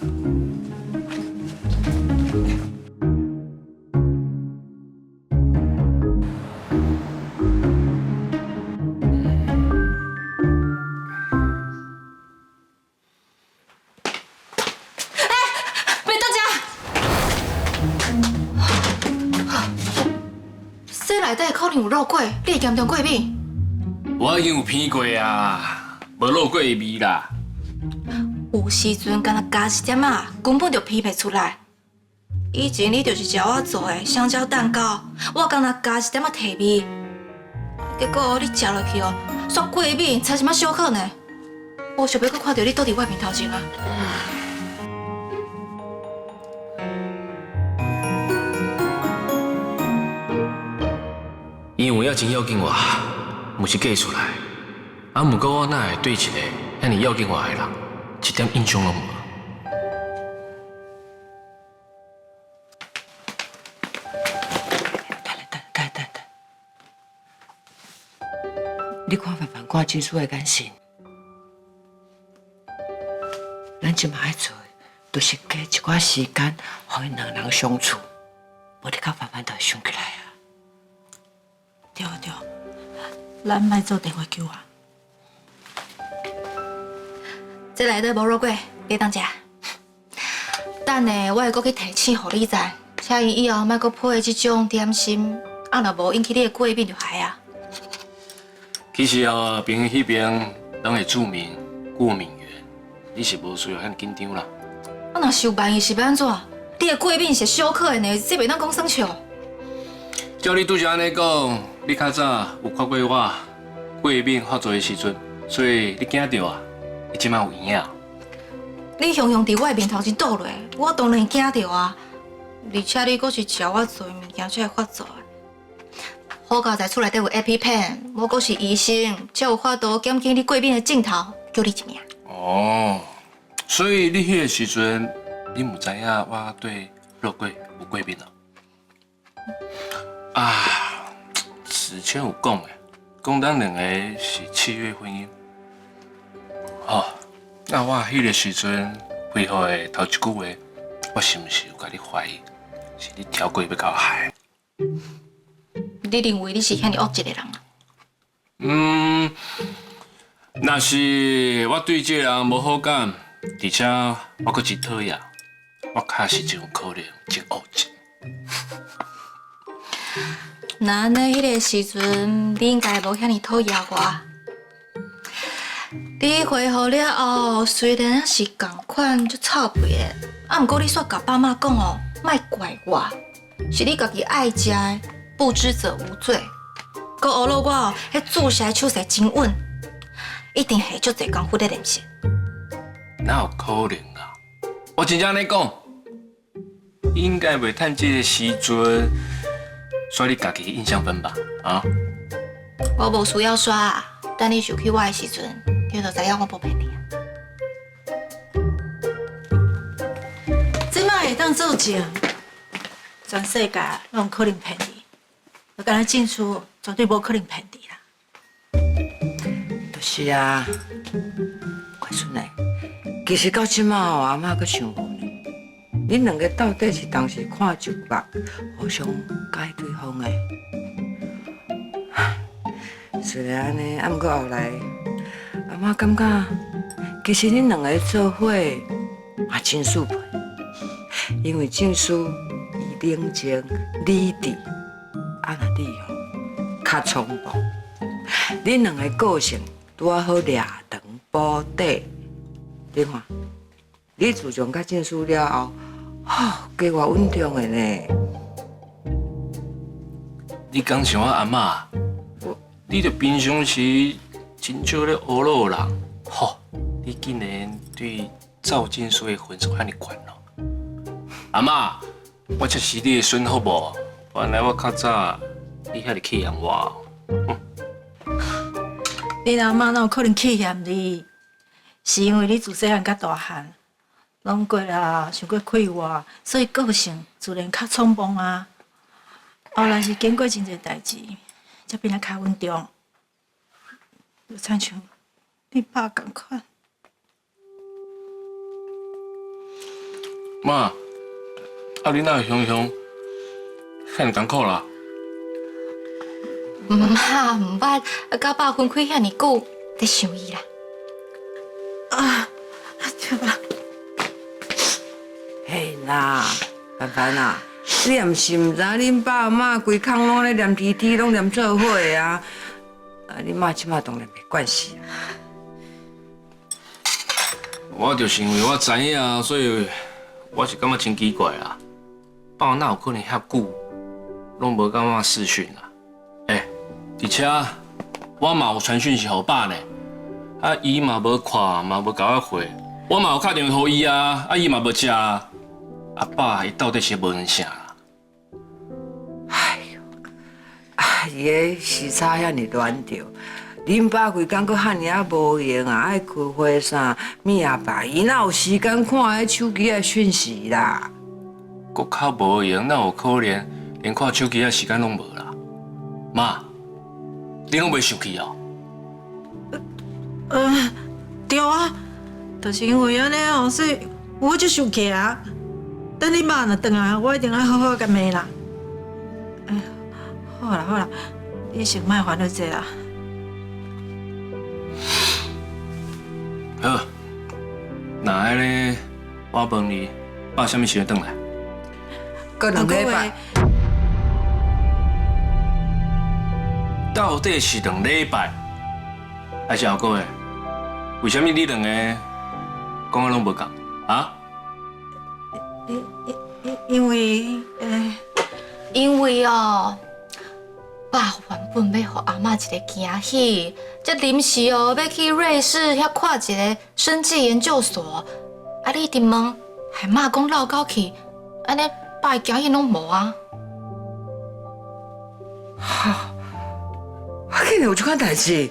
这内底可能有肉桂，你会严重过敏？我已经有闻过啊，无肉桂的味啦。有时阵敢若加一点啊，根本就闻袂出来。以前你就是教我做的香蕉蛋糕，我刚若加一点仔提味，结果你食落去哦，煞过敏，差什么小可呢？我想要搁看到你倒伫我面头前啊！因为要真要紧话，毋是嫁出来，啊，毋过我哪会对一个遐尼要紧话的人一点印象拢无？你看凡凡看金叔的眼神，咱即马爱做，都是加一寡时间，互因两人相处，无你甲凡凡就会想起来啊。对，咱莫做电话叫我。这内底无肉粿，别当食。等下我会搁去提醒互你知，请伊以后莫搁配即种点心，啊，若无引起你的过敏就害啊。其实啊，朋友迄边拢会注明过敏源，你是无需要遐紧张啦。我若是有万一是要安怎？你的过敏是小可的呢，这袂当讲算笑。照你拄则安尼讲，你较早有看过我过敏发作的时阵，所以你惊到啊？你即摆有影啊？你雄雄伫我的面头前倒落，我当然惊到啊！而且你阁是食我做的物件才会发作的。好佳在厝内底有 EpiPen， 我阁是医生，才有法度减轻你过敏的镜头，叫你一命。哦，所以你迄个时阵，你唔知影我对肉桂有过敏啊？啊，之前有讲的，讲咱两个是契约婚姻。哦，那我迄个时阵回复的头一句话，我是毋是有甲你怀疑，是你挑过要甲我害？你认为你是遐尼恶一个人啊？若是我对这个人无好感，而且我阁真讨厌，我确实就有可能真恶一。那安尼迄个时阵，你应该无遐尼讨厌我。你回复了后，虽然是同款就臭屁的，啊，毋过你煞甲爸妈讲哦，莫怪我，是你家己爱食的，不知者无罪。佮学了我哦，迄做事手势真稳，一定下足侪功夫在练习。哪有可能啊？我真正安尼讲，你应该袂趁这个时阵刷你家己的印象分吧？啊？我无需要刷啊，等你想起我的时阵，你就知影我无骗你啊。这摆会当做证，全世界拢可能骗你，就敢若进出绝对无可能骗你啦。就是啊，乖孙诶，其实到即马哦，阿嬷阁想无呢，恁两个到底是当时看就目，互相介对方诶？虽然安尼，啊，毋过后来，阿嬷感觉，其实恁两个做伙也真适配，因为正书伊冷静理智，啊那你哦较冲动，恁两个个性拄啊好掠长补短，你看，你自从甲正书了后，加我稳重的呢。你讲像我阿嬷。你着平常时真少咧学老人，吼！你竟然对赵建书的分数遐尼悬咯？阿嬷，我才是你的孙好无？原来我较早你遐尼气嫌我。你阿妈哪有可能气嫌你？是因为你自细汉到大汉，拢过啦，想过快活，所以个性自然较冲动啊。后来是经过真侪代志。才变得较稳重，就亲像你爸同款。妈，啊你哪会雄雄遐尼艰苦啦？毋捌，甲爸分开遐尼久，在想伊啦。啊，对吧？嘿啦，凡凡啊，你也毋是毋知恁爸阿妈规空拢咧念天天，拢念做伙啊！恁妈即马当然袂惯事啊。我就是因为我知影，所以我是感觉真奇怪啦。爸哪有可能遐久，拢无甲我视讯啦？而且我嘛有传讯息给爸呢，伊嘛无看，嘛无甲我回，我嘛有打电话给伊啊，伊嘛无接啊。爸，伊到底是无人啥？伊个时差遐尼乱着，恁爸规工搁遐尼啊无闲啊，爱开会啥物啊吧？伊哪有时间看迄手机的讯息啦？搁较无闲，哪有可能连看手机的时间拢无啦？妈，你拢袂生气哦？对啊，就是因为安尼哦，所以我就生气啊。等你妈若回来，我一定要好好甲骂啦。好啦好啦，你先莫烦恼这啦。好，那安尼，我问你，爸什么时阵回来？过2礼拜。到底是2礼拜，还是后个月？为什么你两个讲啊拢无共啊？因为哦。爸原本要互阿嬷一个惊喜，这临时哦要去瑞士遐看一个生技研究所，你一直问，害妈讲闹到去，安尼爸的惊喜拢无啊。竟然有这款代志，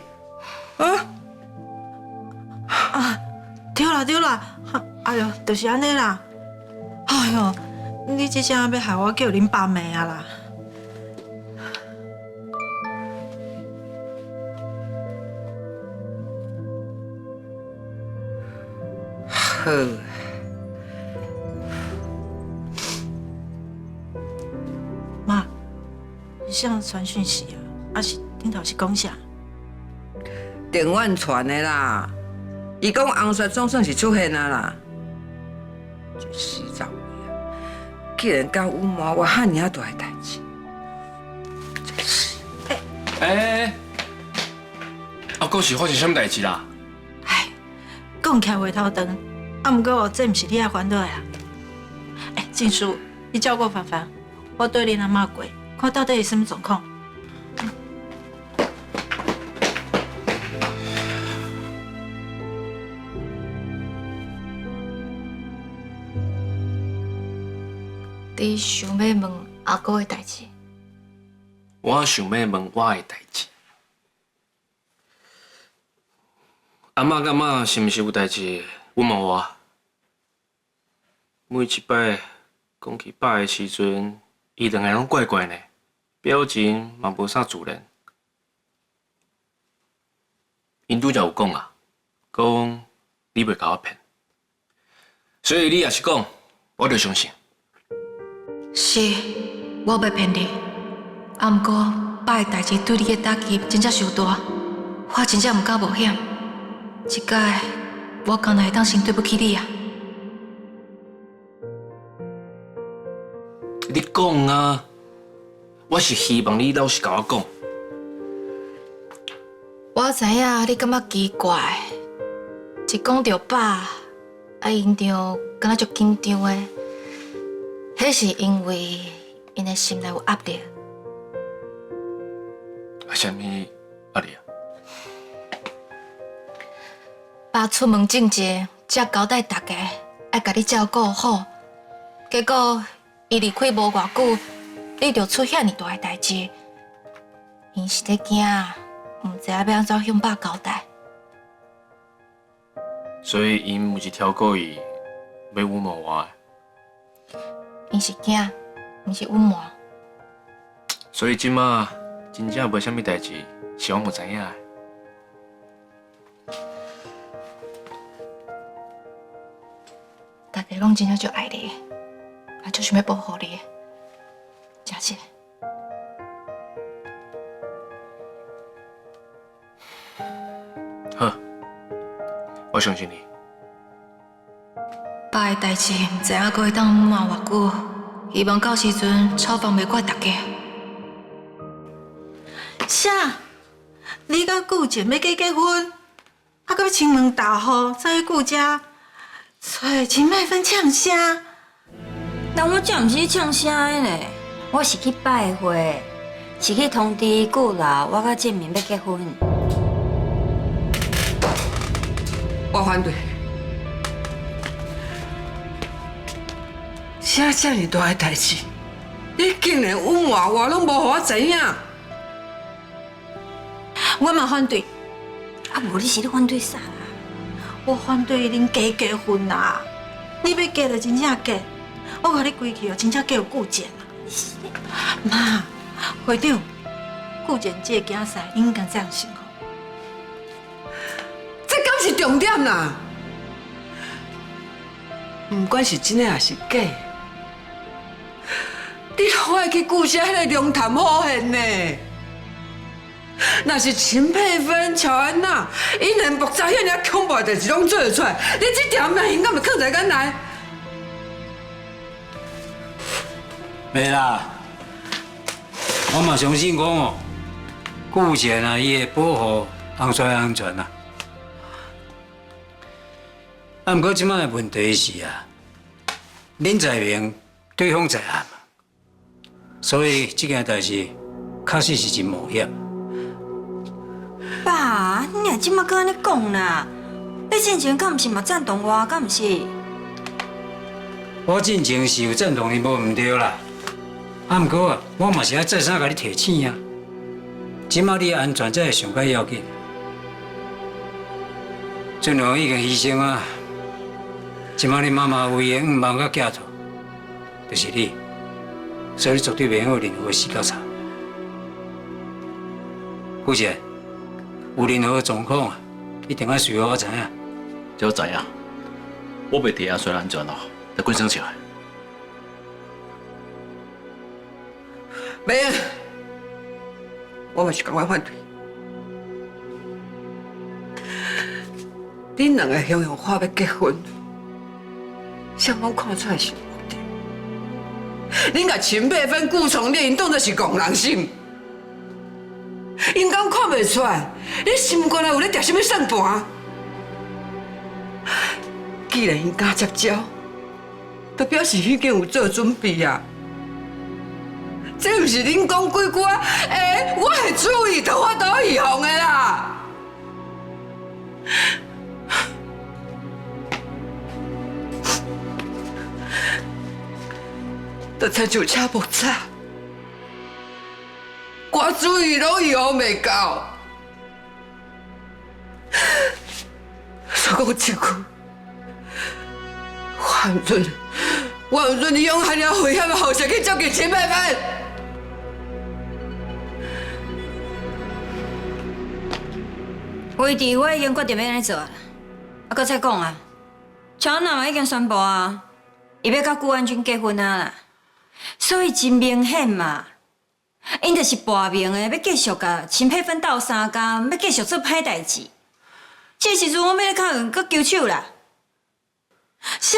对啦，哎呦，就是安尼啦。哎呦，你这声要害我叫恁爸骂啊啦。好，妈，你啥传讯息啊？还是顶头是讲啥？电话传的啦，伊讲红雪总算是出现啊啦。这死走鬼啊！竟然敢隐瞒我遐尔啊大的代志，真是。搁是发生什么代志啦？讲起来话头长，毋过这毋是你爱烦恼的啦。静书，你照顾凡凡，我对恁阿嬷过，看到底是什么状况。你想要问阿哥的代志？我想要问我的代志。阿嬷甲妈是毋是有代志隐瞒我？每一摆讲起爸的时阵，伊两个拢怪怪呢，表情嘛无啥自然。因拄则有讲啊，讲你袂甲我骗，所以你也是讲，我就相信。是，我袂骗你。毋过爸的代志对你的打击真正伤大，我真正毋敢冒险。这届我敢若会当先对不起你啊！你讲啊，我是希望你老实甲我讲。我知影你感觉奇怪，一讲到爸，因着敢若足紧张的，迄是因为因的心内有压力。什么压力啊？爸出门正节，才交代大家爱甲你照顾好。结果伊离开无偌久，你就出遐尔大的代志，因是咧惊，毋知影要安怎向爸交代。所以因毋是挑故意要隐瞒我的。因是惊，毋是隐瞒。所以即马真正无啥物代志是我无知影的。大家拢真正足爱你，也足想要保护你，真是。好，我相信你。爸的代志，毋知影还会当隐瞒偌久，希望到时阵炒饭袂怪大家。啥？你甲顾姐要结婚，还阁要亲门大户，再去顾家，找真歹分呛啥？但我这毋是去唱啥的呢，我是去拜会，是去通知顾老我甲建明要结婚。我反对。啥这么大的代志，你竟然隐瞒我，拢无互我知影。我嘛反对。啊，无你是咧反对啥啦？我反对恁结婚啦！你要结就真正结，我甲你规矩哦，真正叫有顾简啦。妈，会长，顾简这个竞赛，应该这样想哦。这敢是重点啦！不管是真的还是假的，你拢爱去顾下迄个龙潭好现呢。若是秦佩芬、乔安娜，因连木材遐尔恐怖的代志拢做得出来，你这条命应该咪藏在眼内？袂啦，我嘛相信讲哦，顾前啊，伊会保护洪水安全啊。啊，不过即摆的问题是啊，恁在明，对方在暗，所以这件代志确实是真冒险。爸，你若即马搁安尼讲啦，你之前敢毋是嘛赞同我，敢毋是？我进前是有赞同你无毋对啦，啊，不过啊，我嘛是爱再三甲你提醒啊，即马你的安全才是上解要紧。俊良已经牺牲啊，即马你妈妈唯一愿望甲寄托，就是你，所以你绝对袂用任何死交叉。顾姐。有任何状况啊，一定要随我知影。这我知影，我袂伫遐虽然安全咯，得滚生起来。袂用，我嘛是同款反对。恁两个雄雄话要结婚，谁拢看出来是目的。恁甲秦佩芬、顾崇烈，因当作是戆人心。因敢看袂出来，你心肝内有咧调什么算盘？既然因敢接招，就表示已经有做准备啊！这毋是恁讲几句啊？我会注意，就法度预防的啦。就亲像车木车。我注意拢以后袂到，所讲一句，万润，你用害了危险的后事去接近秦佩芬。为弟，我已经决定要安尼做啦。啊，搁再讲啊，乔安娜嘛已经宣布啊，伊要甲顾安军结婚啊啦，所以真明显嘛。因就是搏命的，要继续甲秦佩芬斗相共，要继续做歹代志。这时阵我要咧靠人搁揪手啦。啥？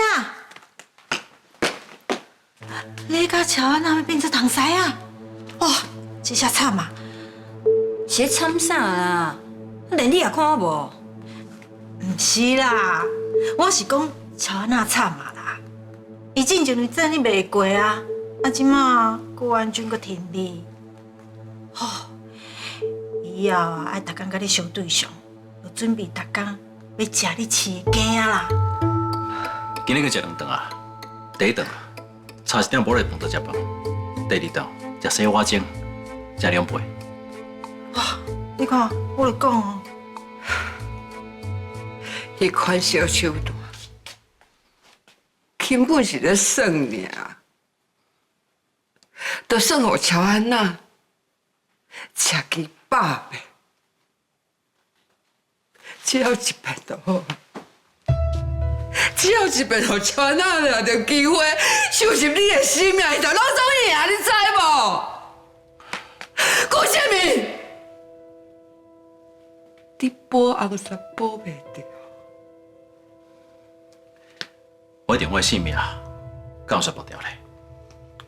你甲乔安娜要变做同师啊？哇，这下惨啊！是咧惨啥啦？连你也看我无？毋是啦，我是讲乔安娜惨啊啦。伊进前日真你袂过啊，啊，即马顾安军搁挺你。吼，以后啊，爱逐工甲你相对象，就准备逐工要食你饲的鸡啊啦。今日去食两顿啊，第一顿差1点无来饭就食饭，第二顿食西瓜蒸，食2杯。哇，你看，我就讲哦，迄款小手段，根本是咧耍尔，都算互乔安娜。吃鸡饱呗，只要一遍就好，只要一遍互乔安娜拿到机会，收拾你的性命，伊就拢总赢，你知无？顾建明，你保红纱保袂着。我一定我的性命啊，敢有说保掉咧，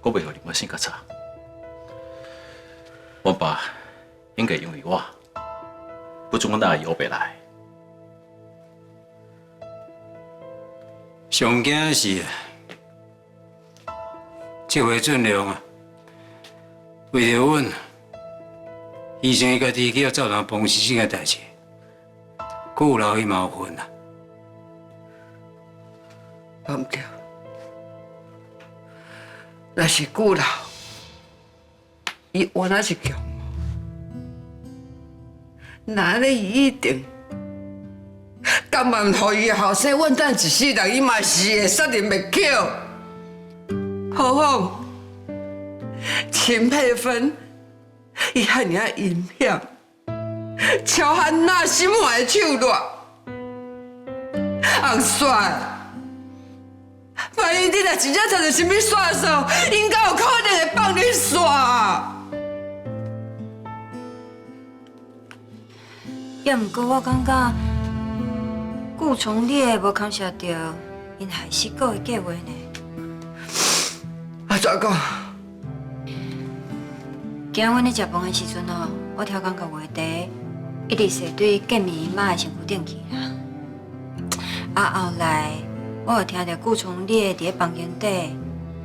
我袂互另外性格差。我爸应该因为我，不准我拿伊黑白来。上惊是，这回俊良啊，为着阮，牺牲伊家己去造人帮牺牲的代志，顾老伊嘛有份啦。忘掉，若是顾老，伊原来是强，那咧伊一定。甘愿互伊后生稳当一世人，伊嘛是会杀人灭口。何况秦佩芬，伊遐尔啊阴险，超汉那心怀手段。红帅，万一你若真正找到什么线索，应该有可能会放你煞。也毋过我感觉。顾从烈无感受到因害死狗的计划呢。啊，怎讲？今仔阮咧食饭的时阵哦，我超感觉话题一直是对见面伊妈的身躯顶去啦。后来我又听到顾从烈伫咧房间底，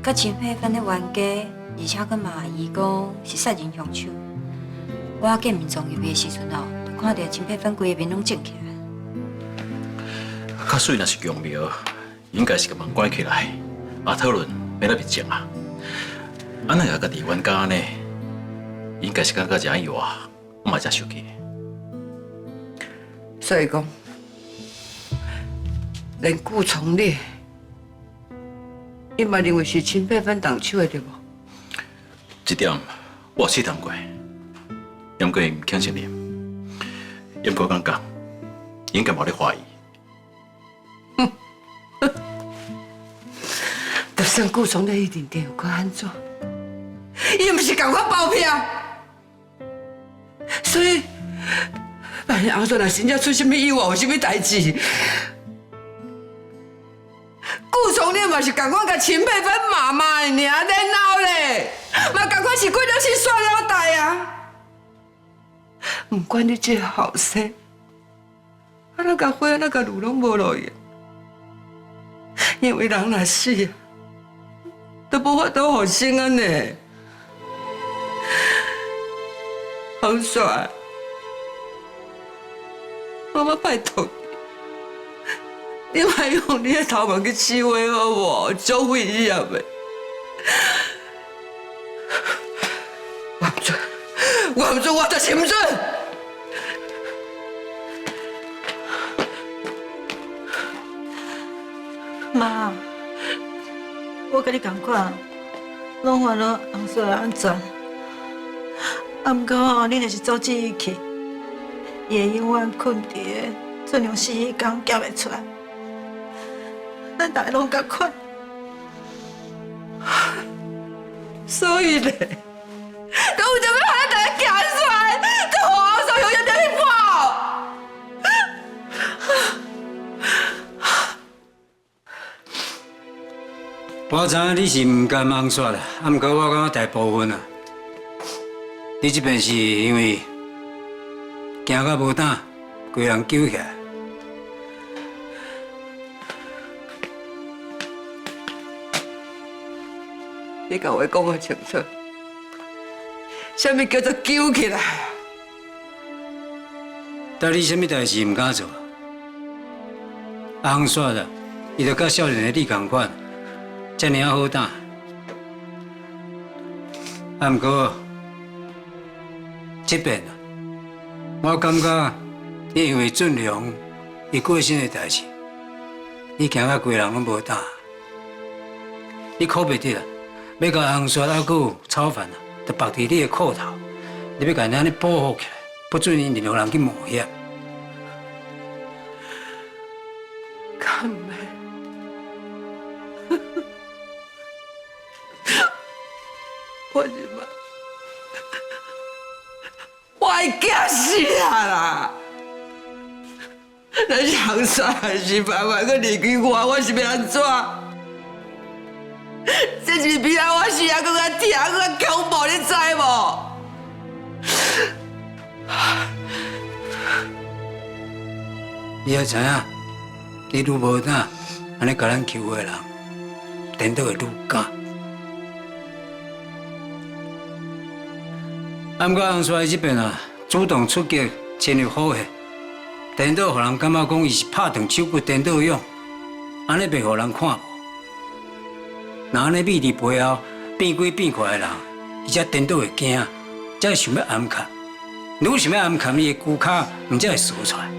甲秦佩芬咧冤家，而且佮骂伊讲是杀人凶手。我见面撞入去的时阵哦，就看到秦佩芬规个面拢肿起来。较水若是强苗，应该是甲门关起来，讨论要来灭证啊。安尼甲家己冤家呢，应该是感觉真意外，我嘛真生气。所以讲，连顾从烈，伊嘛认为是秦佩芬动手的对无？这点我试探过，不过伊唔肯承认，不过感觉应该无咧怀疑。就算顾从烈一定有够安怎，伊毋是共我包庇，所以万一后头若真正出什么意外，有什么代志，顾从烈嘛是共我甲秦佩芬骂骂的尔，然后咧，嘛共款是过了去耍了代啊。唔管你这个后生，啊那甲花那甲路拢无路用，因为人若死啊。都无法度互生安尼，洪帅，妈妈拜托你，你莫用你的头毛去试话好无？足危险的。我唔准，我唔准，我就是唔准。妈。我甲你同款，拢烦恼红水安全。毋过吼，你若是阻止伊去，伊会永远困伫个俊良死迄天叫袂出来。咱大家拢共款。所以咧，都有想要把咱大家行出来，这皇上永远在你跑。我知影你是唔甘红煞啦，毋过我感觉大部分啊，你这边是因为惊到无胆，规人揪起来。你甲我讲个清楚，什么叫做揪起来？但你什么代志唔敢做？红煞啦，伊就甲少年的你同款。遮尔好胆，毋过这边啊，我感觉你因为俊良伊过身的代志，你惊到规人拢无胆，你可袂得啦！要甲红刷还有炒饭啊，就绑伫你的裤头，你要甲人安尼保护起来，不准因任何人去冒险。敢袂？我日妈，我会惊死啊啦！咱是红刷还是慢慢个离开我，我是要安怎？这是比我需要更加疼、更加恐怖，你知无？你也知影，你愈无胆，安尼甲咱求的人，颠倒会愈敢。毋过洪帅这边啊，主动出击，深入虎穴，颠倒，互人感觉讲伊是拍断手骨颠倒勇，安尼袂互人看无。那安尼秘伫背后变鬼变怪的人，伊才颠倒会惊，才会想要暗砍。如果想要暗砍，伊的骨骹毋才会缩出来。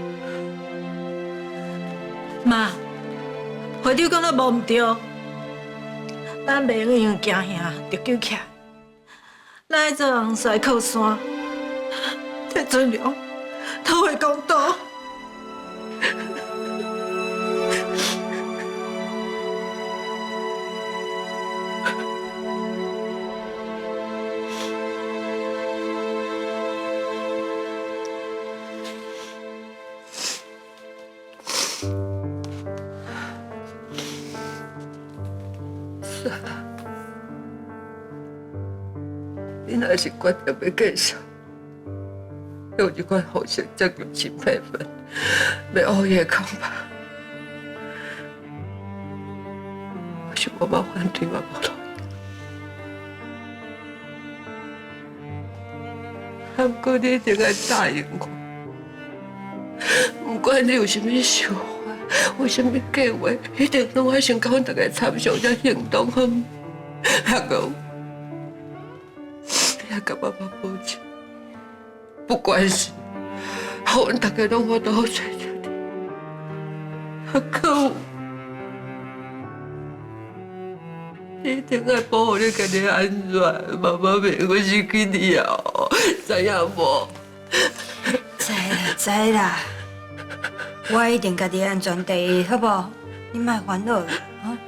妈，会长讲得无毋对，咱袂用因为惊吓就救起来，咱爱做洪帅靠山，摕尊良，讨回公道。你若是决定要继续，用这款方式将用心培训，要学伊的空吧。我想我无反对，我无同意。不过你一定要答应我，不管你有什么想法，有什么计划，一定拢要先甲阮大家参详才行动，好吗？阿公。你甲妈妈保证，不管是，互阮大家拢我都好找着你。阿公，你一定要保护你家己安全，妈妈袂会失去你哦，知影无？知啦，知啦，我一定家己安全第一，好不好？你莫烦恼啦，啊！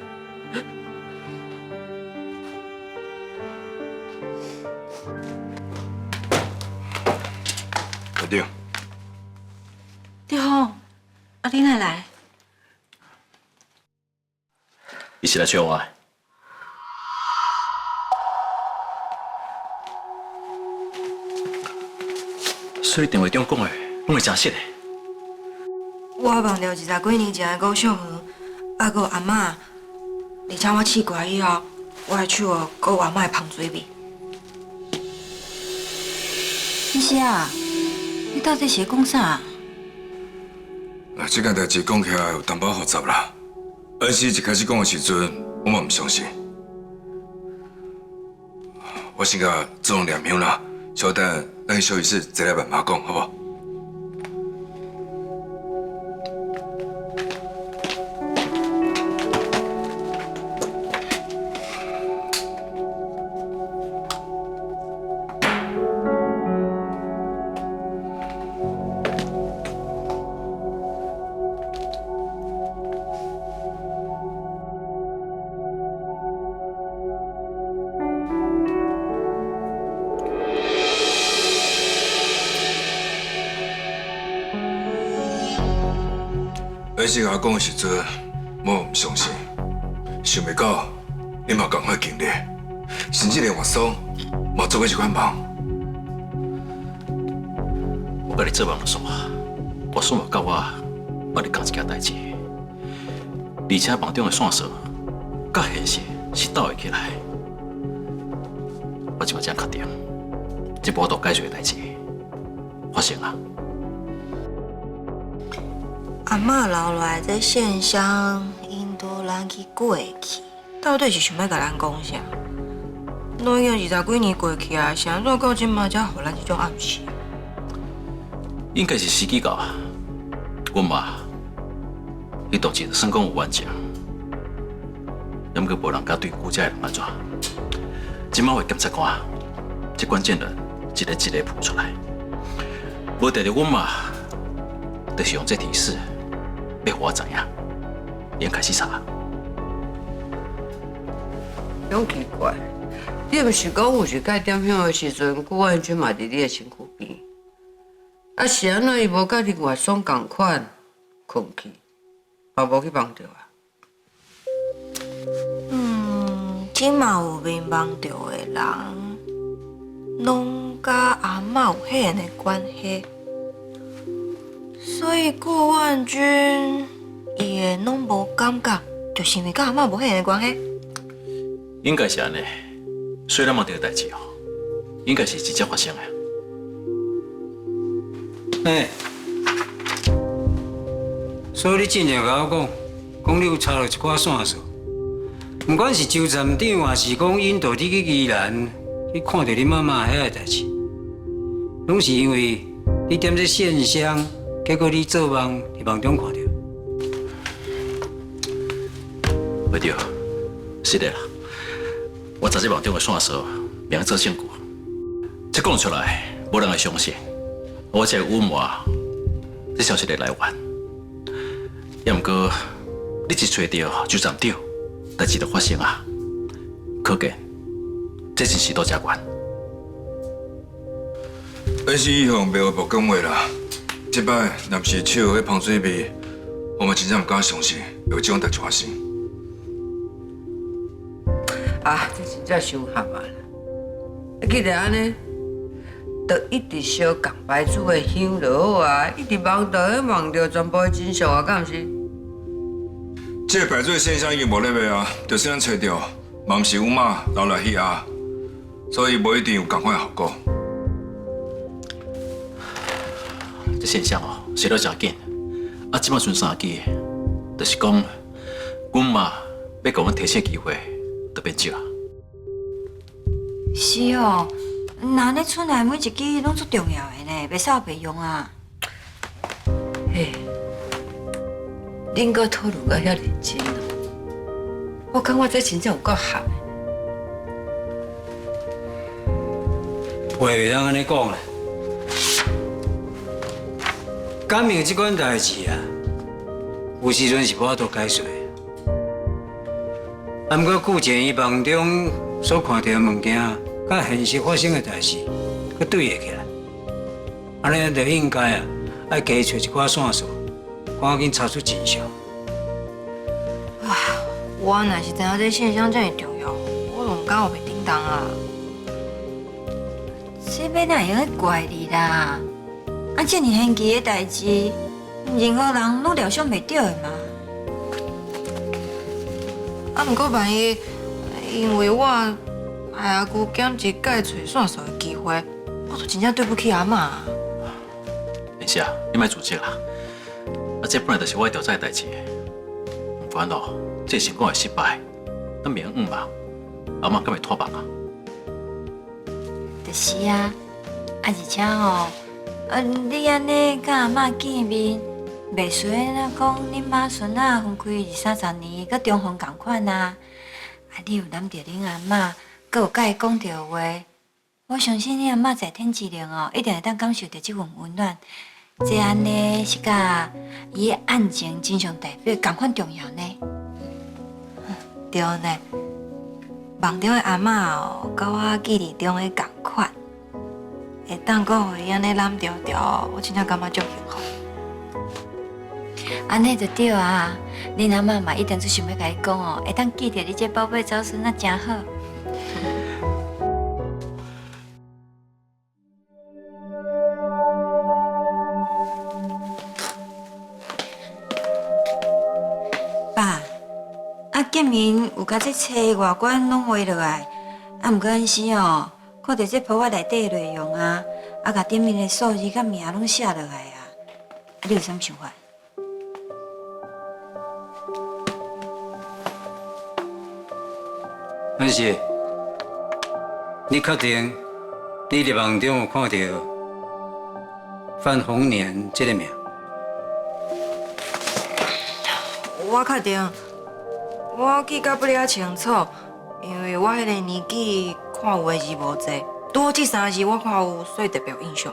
对。你好，啊，你哪来？伊是来找我的。所以电话中讲的，拢会真实的。我忘掉20几年前的古小鱼，还有阿嬷，而且我试过以后，我的手哦，还有阿嬷的芳水味。你是啊？你到底是在讲啥？这件代志讲起来有淡薄复杂啦。恩师一开始讲的时阵，我嘛唔相信。我先甲做人念香啦，稍等咱去休息室再来慢慢讲，好不好？恩师甲我讲的时阵，我唔相信，想袂到你嘛同款经历，甚至连岳嫂嘛做过这款梦。我甲你做梦的时候，岳嫂嘛甲我咧讲一件代志，而且梦中的线索甲现实是斗会起来。我即马才确定，这波都解决的代志发生啊！阿嬷留落来这现象，引导咱去过去，到底是想要甲咱讲啥？都已经20几年过去啊，啥怎到今嘛才互咱这种暗示？应该是时机到啊！阮妈，伊代志就算讲有完成，也毋过无人甲对顾家的人安怎？今晚会检察官，这关键人一个一个扑出来。无得着阮妈，就是用这提示。要我知影，已开始查。真奇怪，你毋是讲有一届点香的时阵，顾万军嘛伫你的身躯边，啊是安怎伊无甲另外爽共款困去，也无去梦着啊？即嘛有面梦着的人，拢甲阿嬷有迄样的关系。所以顾万军伊会拢无感觉，就是因为甲阿嬷无迄样的关系。应该是安尼，虽然梦到的代志哦，应该是直接发生的。哎，所以你真正甲我讲你有插落一寡线索，不管是周站长，还是讲引导你去宜兰去看到你妈妈遐个代志，拢是因为你踮这线上，结果你做梦伫梦中看到。袂对，是的啦。我在这梦中的线索，名做证据，这讲出来，无人会相信。我这隐瞒这消息的来源，也毋过你一找到就站到，代志就发生啊。可见这真是多加悬。那是以后袂话无讲话啦。这摆若是笑迄芳水味，我嘛真正毋敢相信会有这种代志发生。啊，这真正伤合啊啦！既然安尼，就一直烧共牌子的香就好啊，一直忙到全部的真相啊，敢毋是？这个牌子的现象已经无咧卖啊，就是咱找到，嘛毋是有马留来迄压，所以无一定有同款的效果。这现象哦，是了真紧。啊，即摆剩3支，就是讲，阮妈要甲阮提醒机会，就变少。是哦，那你厝内每一支拢足重要的呢，袂使白用啊。嘿，恁阁讨论到遐认真哦，我感觉这真正有够合的。话袂当安尼讲啦。感情这款代志啊，有时阵是无法度解释的。啊，不过顾前伊梦中所看到的物件，甲现实发生的代志，佮对会起来。安尼就应该啊，爱加找一寡线索，赶紧查出真相。哇，我若是知影这现象这么重要，我就唔敢有袂叮当啊。这要哪会用咧怪你啦？啊，这么稀奇的代志，任何人拢料想袂到的嘛。啊，不过万一因为我害阿姑减一解找线索的机会，我就真正对不起阿嬷。莲霞，你莫自责啦。啊，这本来就是我调查的代志，不管咯，这成功会失败，咱明唔嘛，阿嬷敢会拖棒啊？就是啊，而且哦。你安尼甲阿嬷见面，袂随那讲恁妈孙仔分开20-30年，佮重逢同款啊！你有揽着恁阿嬷，佮有甲伊讲着话，我相信恁阿嬷在天之灵哦，一定会当感受到这份温暖。这安尼是甲伊的案情真相代表同款重要呢。对呢，梦中的阿嬷哦，甲我记忆中的同款。会当讲互伊安尼揽着着，我真正感觉足幸福。安尼就对啊，恁阿嬷嘛一定是想要甲伊讲哦，会当记着你这宝贝祖孙啊，真好。爸，啊见面有甲这册外观拢画落来，啊毋过安时哦。看到这簿仔内底的内容啊，啊，甲顶面的数字甲名拢写落来啊，啊，你有啥想法？但是，你确定你伫梦中有看到范红年这个名？我确定，我记甲不了清楚，因为我迄个年纪。看有的字无济，拄这3字我看有，所以特别有印象。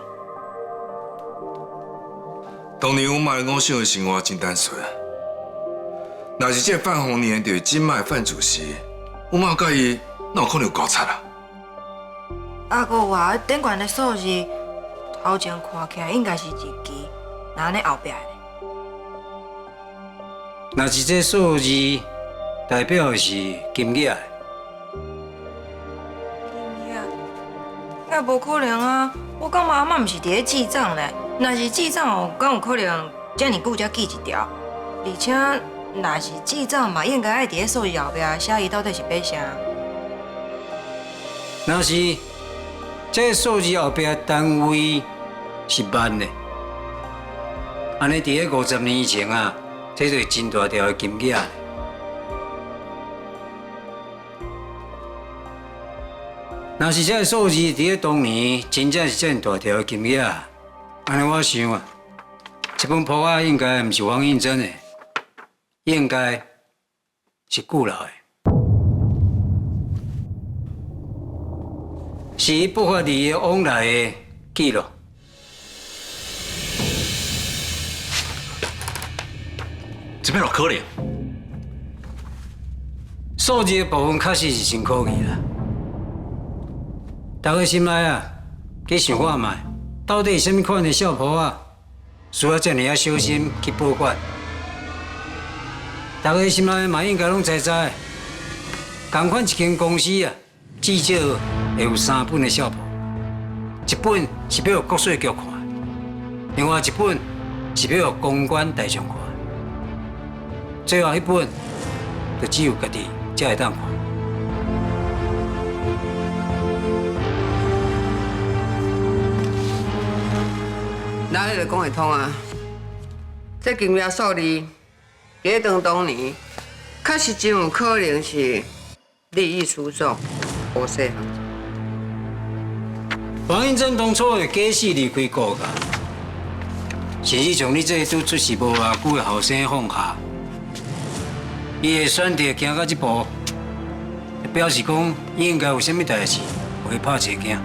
当年我妈讲想的生活真单纯，若是这范红年就是今麦范主席，我妈甲伊哪有可能有搞错啊？啊，搁有啊，顶悬的数字，头前看起来应该是一支，那安尼后壁的。若是这数字代表的是金额。也无可能啊！我感觉阿嬷毋是伫咧记账咧，若是记账哦，敢有可能遮尔久才记一条？而且若是记账嘛，应该爱伫咧数字后壁写伊到底是买啥。若是这数字后壁单位是万咧，安尼伫个50年以前啊，这就是真大条的金额。若是这个数字伫个当年真正是这么大条的金额，安尼我想啊，这本簿仔应该毋是王应真的，应该是顾老的，是伊不法利益往来的记录。这边有可能，数字的部分确实是真可疑啦。大家心内啊，去想看卖，到底是甚物款的小铺啊，需要这么啊小心去保管？大家心内嘛应该拢知，同款一间公司啊，至少会有3本的小铺，一本是要国税局看，另外一本是要公关大众看，最后一本就只有家己才会当看。那你就讲会通啊！这金额数字，伫当年，确实真有可能是利益输送、无细行。王应真当初会假死离开国家，甚至将你这拄出世无偌久的后生放下，伊会选择行到这步，表示讲伊应该有啥物代志会拍车惊。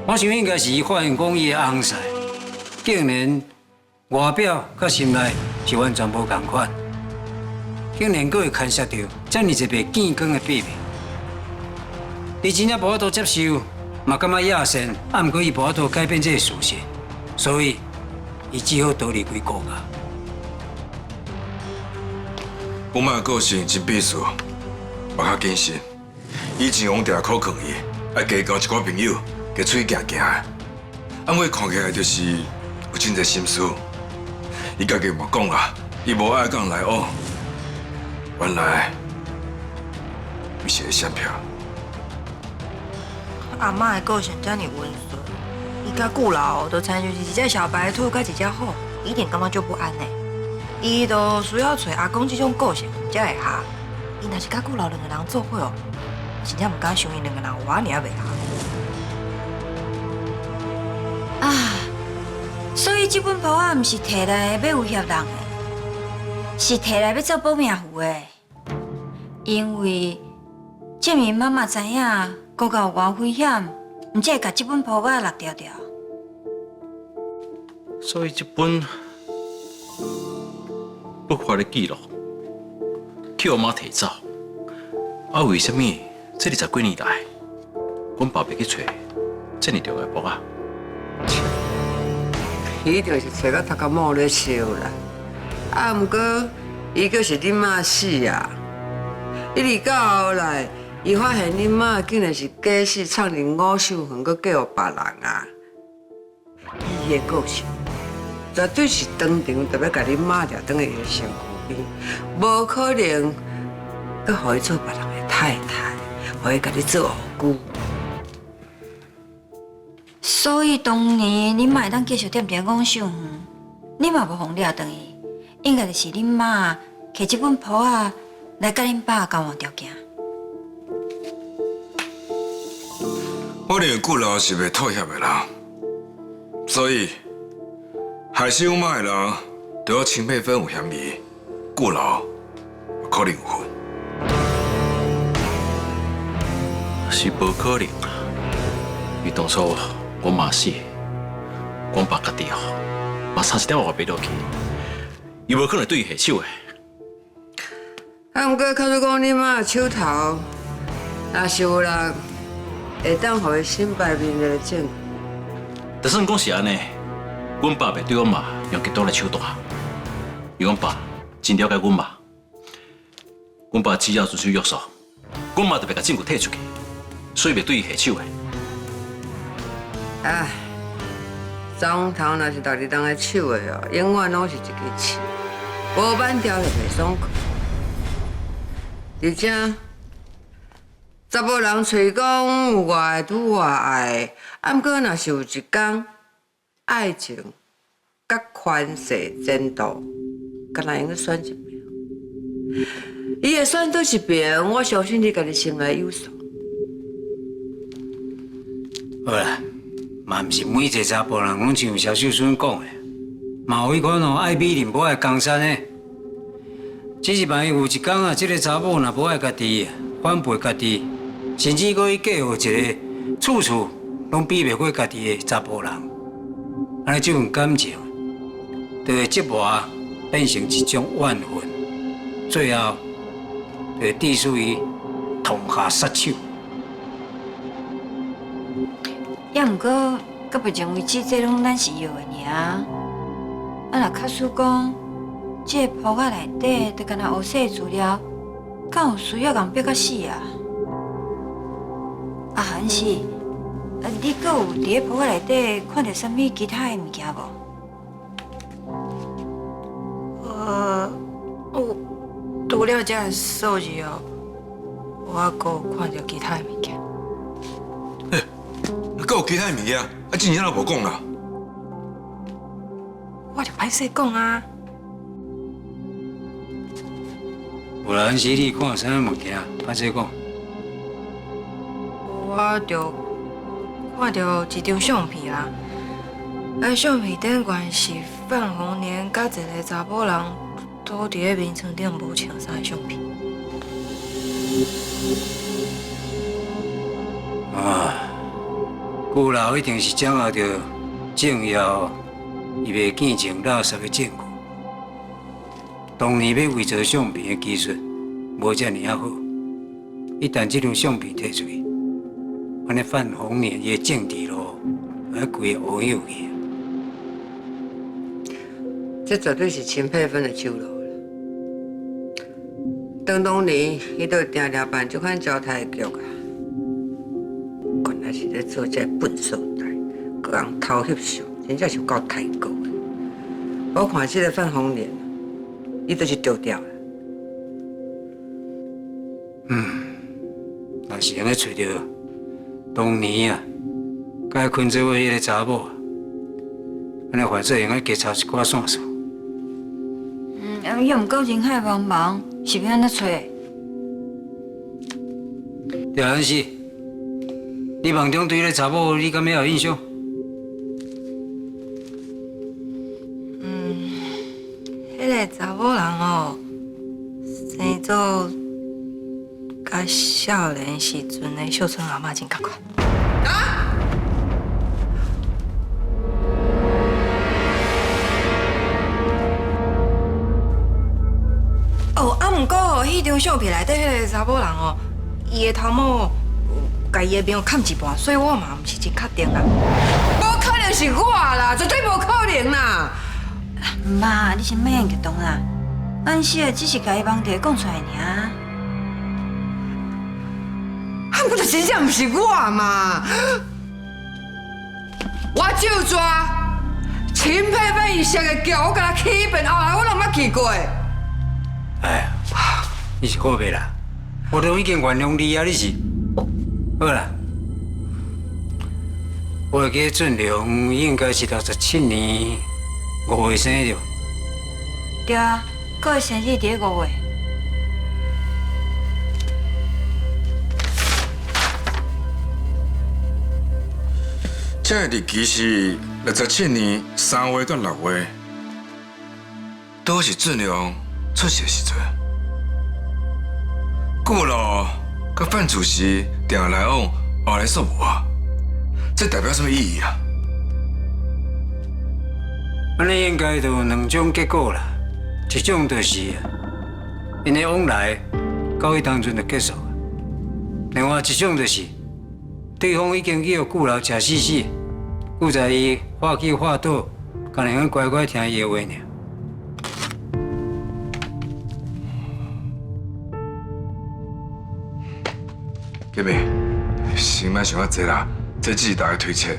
我想应该是伊发现讲伊的翁婿，竟然外表甲心内是完全无同款，竟然阁会牵涉到这么一个见光的秘密。伊真正无法度接受，嘛感觉亚善，啊，毋过伊无法度改变这个事实，所以伊只好逃离开国家。我妈的个性真避暑，我较谨慎。以前王定考劝伊，爱加交一寡朋友。加出去行行的，啊，我看起来就是有真侪心思。伊家己嘛讲啦，伊无爱甲人来往。原来，伊是个闪票。阿嬷的个性遮尔温顺，伊甲顾老都参就是一只小白兔，甲一只虎，一定感觉足不安的。伊都需要找阿公这种个性才会合。伊若是甲顾老两个人做伙哦，真正唔敢想因两个人有安尼啊袂合。啊，所以这本簿仔毋是摕来要威胁人的，是摕来要做保命符的。因为证明妈妈知影国家有偌危险，毋才会甲这本簿仔落掉掉。所以这本不法的记录，去我妈摕走。啊，为什么这20几年来，阮爸袂去找这么重要的簿仔？伊就是找到头壳毛咧烧啦，啊，毋过伊阁是恁妈死啊！一直到后来，伊发现恁妈竟然是假死藏入5手痕，阁嫁予别人啊！伊的个性绝对是当场就要甲恁妈抓转去伊的身躯边，无可能阁互伊做别人的太太，互伊甲你做后姑。所以当年恁妈会当继续踮伫5手园，你嘛无互掠转去，应该就是恁妈摕这本簿仔来甲恁爸交换条件。我认为顾老是袂妥协的人，所以害死我妈的人，对我秦佩芬有嫌疑，顾老可能有份。是无可能啊！伊当初我妈死，我爸家己嘛差一点我袂落去，伊无可能对伊下手的。啊，毋过，假如讲恁妈手头若是有人会当互伊身败名裂的证据，就算讲是安尼，阮爸袂对阮妈用极端来手段，因为阮爸真了解阮妈，阮爸只要遵守约束，阮妈就袂甲证据摕出去，所以袂对伊下手的。唉，总头若是落伫人的手的哦，永远拢是一支刺，无板条就袂爽快。而且，查某人嘴讲有偌爱拄偌爱，啊，毋过若是有一天，爱情甲权势前途，敢若用去选一边。伊会选倒一边，我相信你家己心内有数。好啦，嘛毋是每一个查甫人拢像萧秀顺讲的，嘛有迄款爱美人无爱江山的。只是万一有一天啊，这个查某若无爱家己，反背家己，甚至佫去嫁互一个处处拢比袂过家己的查甫人，安尼这份感情就会折磨变成一种怨恨，最后就会致使伊痛下杀手。也毋过，到目前为止，这拢咱是要的尔。啊，若假使讲，这个铺仔内底就干那黑色资料，敢有需要人逼到死啊？啊，韩是，你阁有伫个铺仔内底看到啥物其他的物件无？除了这数字哦，我阁有看到其他的物件。还有其他的物件，啊，真正都无讲啦。我就歹势讲啊。有啦，是你看啥物件？歹势讲。我就看到一张相片啊，相片顶悬是范红莲甲一个查某人倒伫个眠床顶无穿衫的相片。啊，古老一定是掌握着重要伊袂见证垃圾的证据。当年要伪造相片的技术无遮尔好，一旦这张相片摕出去，安尼范红莲伊的政治路还规个乌有去。这绝对是秦佩芬的手路了。当年伊都定定办这款招待局啊，原来是咧做这笨手代，各人偷翕相，真正是够太过的。我看这个范红莲，伊就是丢掉了。若是安尼找到当年啊，甲伊困做伙迄个查某，安尼或者用来加抄一寡线索。也毋过人海茫茫，是要安怎找？廖安是，你梦中对迄个查某，你敢有印象？迄个查某人哦，生做甲少年时阵的秀春阿嬷真共款。毋过迄张相片内底迄个查某人哦，伊的头毛甲伊的面砍一半，所以我嘛毋是真确定啦。无可能是我啦，绝对无可能啦！妈，你先莫用激动啦，俺是只是甲伊问题讲出来尔。不就真正毋是我嘛？我就抓秦佩佩伊设的局，我甲他起遍后来，我拢捌去过。哎呀，你是好白啦，我都已经原谅你啊！你是好啦，我记俊良应该是67年5月生的。对啊，佮生日伫个5月。这个日期是67年3月到6月，都是俊良出事的时阵。顾老甲范主席定来往后来说无啊，这代表什么意义啊？安尼应该就有两种结果啦，一种就是因的往来到迄当阵就结束，另外一种就是对方已经去互顾老吃死死，顾在伊话去话倒，干能乖乖听伊的话呢。姐妹，先莫想遐济啦，这只是大家推测，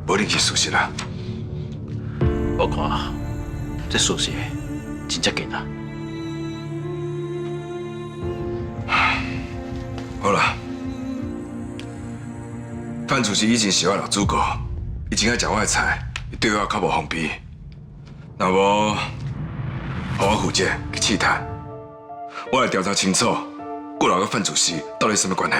无认识事实啦。我看这事实真正简单。好啦，范主席以前是我老主顾，伊真爱食我的菜，伊对我较无方便。那无，让我负责去试探，我来调查清楚，顾老跟范主席到底什么关系？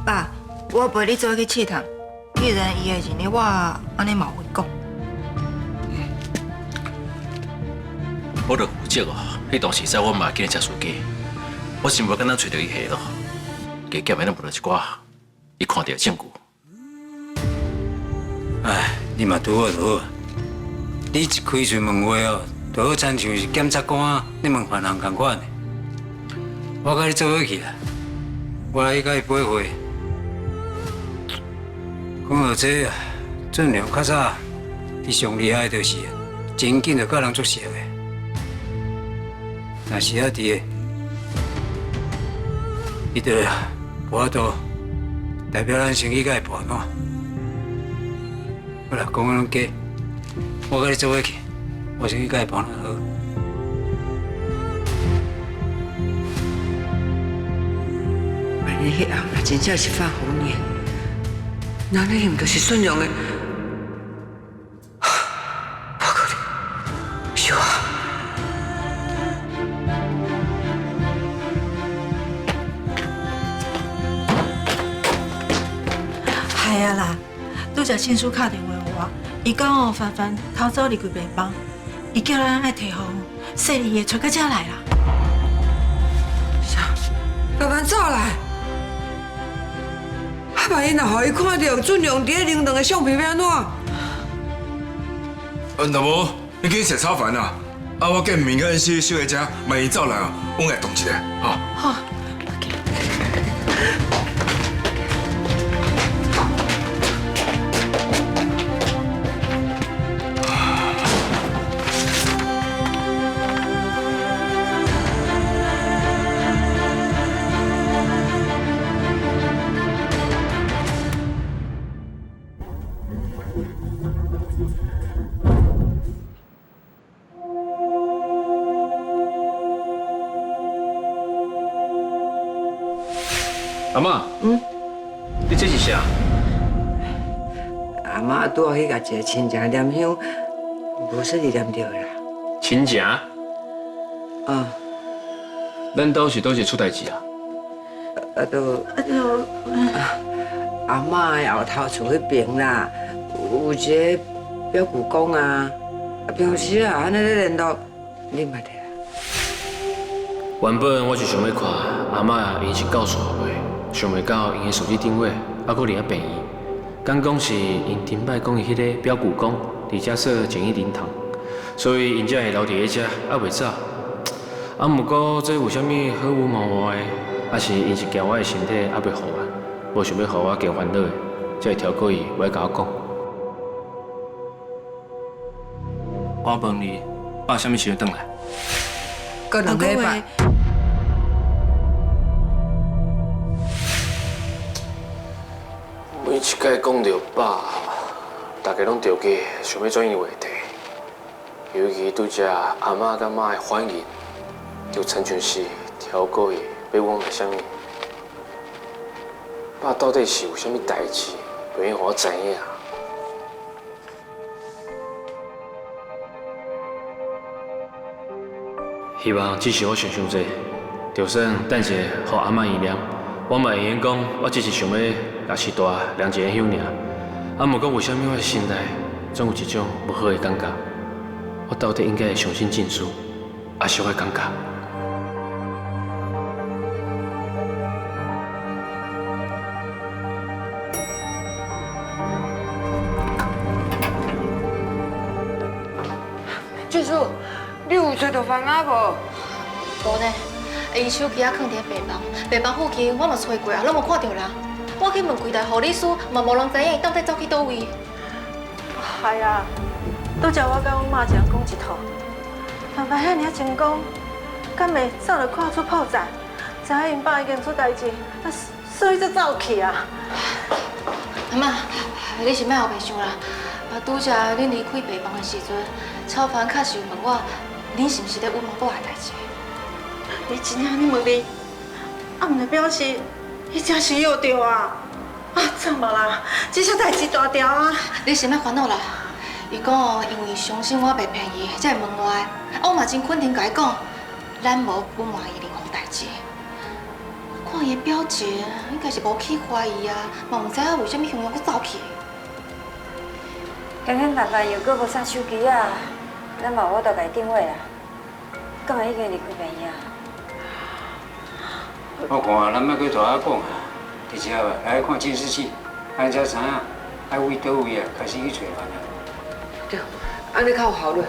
爸，我陪你做去试探。既然伊会认你，我安尼嘛有讲。我著负责哦，迄当时在我嘛见车司机，我是无敢若找到伊下咯，加减的咱无着一寡伊看到的证据。哎，你嘛拄好拄好，你一开嘴问话哦，就好亲像是检察官你问犯人共款的。我甲你做伙去啦，我来甲伊陪会。讲到这，俊良较早，伊上厉害就是真紧就甲人作熟的。若是啊伫个，伊就无多代表咱生意甲会破烂。好啦，讲咱假，我甲你做伙去，我生意甲会破烂好。万一迄暗若真正是范虎年，那你毋就是顺良的？不可能，是我。系啊啦，拄则亲属打电话我，伊讲哦，凡凡偷走离开病房，伊叫咱爱提防，细丽的带到遮来啦。啥？凡凡走来？啊！万一若互伊看到俊良伫咧冷冻的相片，要安怎？那无你去食炒饭啊！啊，我见明个是小姐遮，万一走来啊，我来动一下，吼。好。阿嬷，你这是啥？阿妈拄好去甲一个亲戚念香，无说你念着啦。亲情？啊。咱兜是倒一出代志啊？阿妈的后头厝迄边啦，有一个表舅公啊，平时啊安尼咧联络，你捌的啦。原本我是想要看阿嬷因是告诉我的。想袂到因的手机定位，还佫连啊便宜。敢讲是因顶摆讲伊迄个表舅公伫遮说情义灵堂，所以因才会留伫咧遮，还袂走。啊，毋过这有啥物好无毛毛的，还是因是惊我的身体还袂好啊，无想要互我加烦恼的，才会挑过伊袂甲我讲。我问你，爸啥物时阵转来？过两礼拜。每一次讲到爸，大家拢着急，想要转移话题。尤其拄则阿嬷甲妈的反应，就亲像是挑过伊要我来啥物。爸到底是有啥物代志，袂愿互我知影？希望只是我想伤济，就算等下互阿嬷意念，我嘛会用讲，我只是想要。也是大量一个香尔，啊，毋过为虾米我心内总有一种不好的感觉？我到底应该会相信禁书，还是我感觉？俊叔，你有找到番仔无？无呢，伊手机啊放伫病房，病房附近我嘛找过啊，拢无看到人。我去问柜台护理师，嘛无人知影伊到底走去倒位。系啊，拄则我甲阮妈一人讲一套，凡凡遐尔成功，敢袂早就看出破绽，知影因爸已经出代志，啊，所以才走去啊。阿妈，你是莫后白想啦。啊，拄则恁离开病房的时阵，超凡确实有问我，恁是毋是咧问某某的代志？你真正安尼问伊，啊，毋就表示伊真是有着啊。怎么啦？这些代志大条啊！你先莫烦恼啦。伊讲哦，因为相信我袂骗伊，才会问我的。我嘛真肯定甲伊讲，咱无不满意林峰代志。看伊的表情，应该是无去怀疑啊，嘛唔知影为什么雄雄佫走去。刚刚爸爸又搁无插手机啊，咱嘛我都甲伊定位啦，敢会已经离开病院啊？我看咱莫去大遐讲啊，直接来看监视器，安才知影爱为倒位啊，开始去找人啊。对，安尼较有效率。来。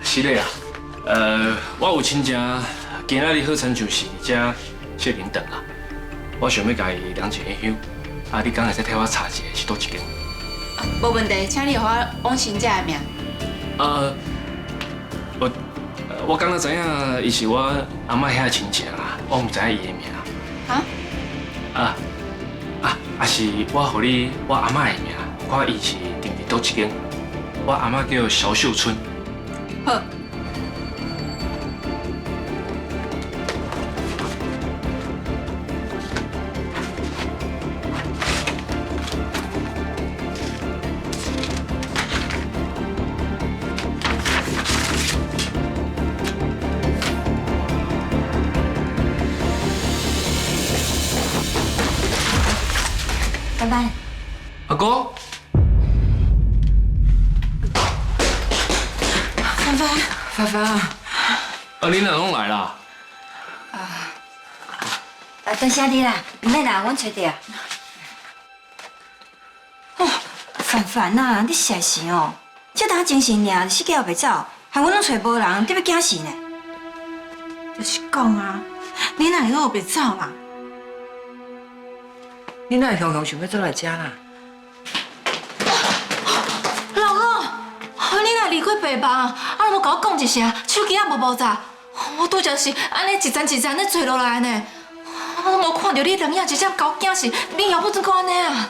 是的啊，我有亲戚今仔日好亲像是伫遮谢林顿啊，我想要甲伊量一下休，啊，你敢会使替我查一下是倒一间？无问题，请你互我往亲戚的名。我刚才知影伊是我阿嬷遐亲戚啦，我唔知影伊的名。是我互你我阿嬷的名，看伊是住伫倒一间。我阿嬷叫萧秀春。好。拜拜。阿哥。凡凡，你哪拢来啦？多谢你啦，唔免啦，阮找着。哦，凡凡啊，你实在是哦，这当精神尔，死计也袂走，害阮拢找无人，你要惊死呢？就是讲啊，你哪会学袂走啦？你哪会雄雄想要走来遮啦？老公，你若离开病房，啊，无甲我讲一声，手机也无爆炸，我拄则是安尼一站一站咧坐落来呢。我无看到你两眼直接搞惊死，你要不怎个安尼啊？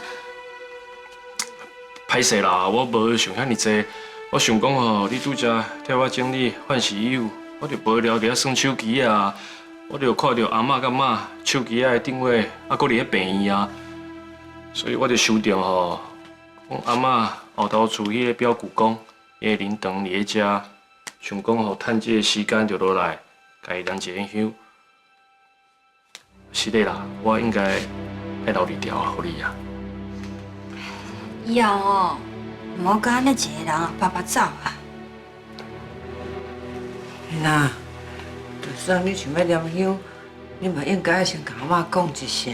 歹势啦，我无想遐尼济，我想讲吼，你拄则替我整理换洗衣服，我就无聊伫遐耍手机啊，我就看到阿嬷甲妈手机仔的定位，啊，搁伫咧病院啊，所以我就想到吼，讲阿嬷后头厝迄个表舅公，伊的灵堂伫咧遮，想讲吼，趁这个时间就落来，甲伊量一下香。是的啦，我应该爱留二条互你啊。以后哦，唔好甲安尼一个人拍拍走啊。那，就算你想要念香，你嘛应该先甲阿嬷讲一声，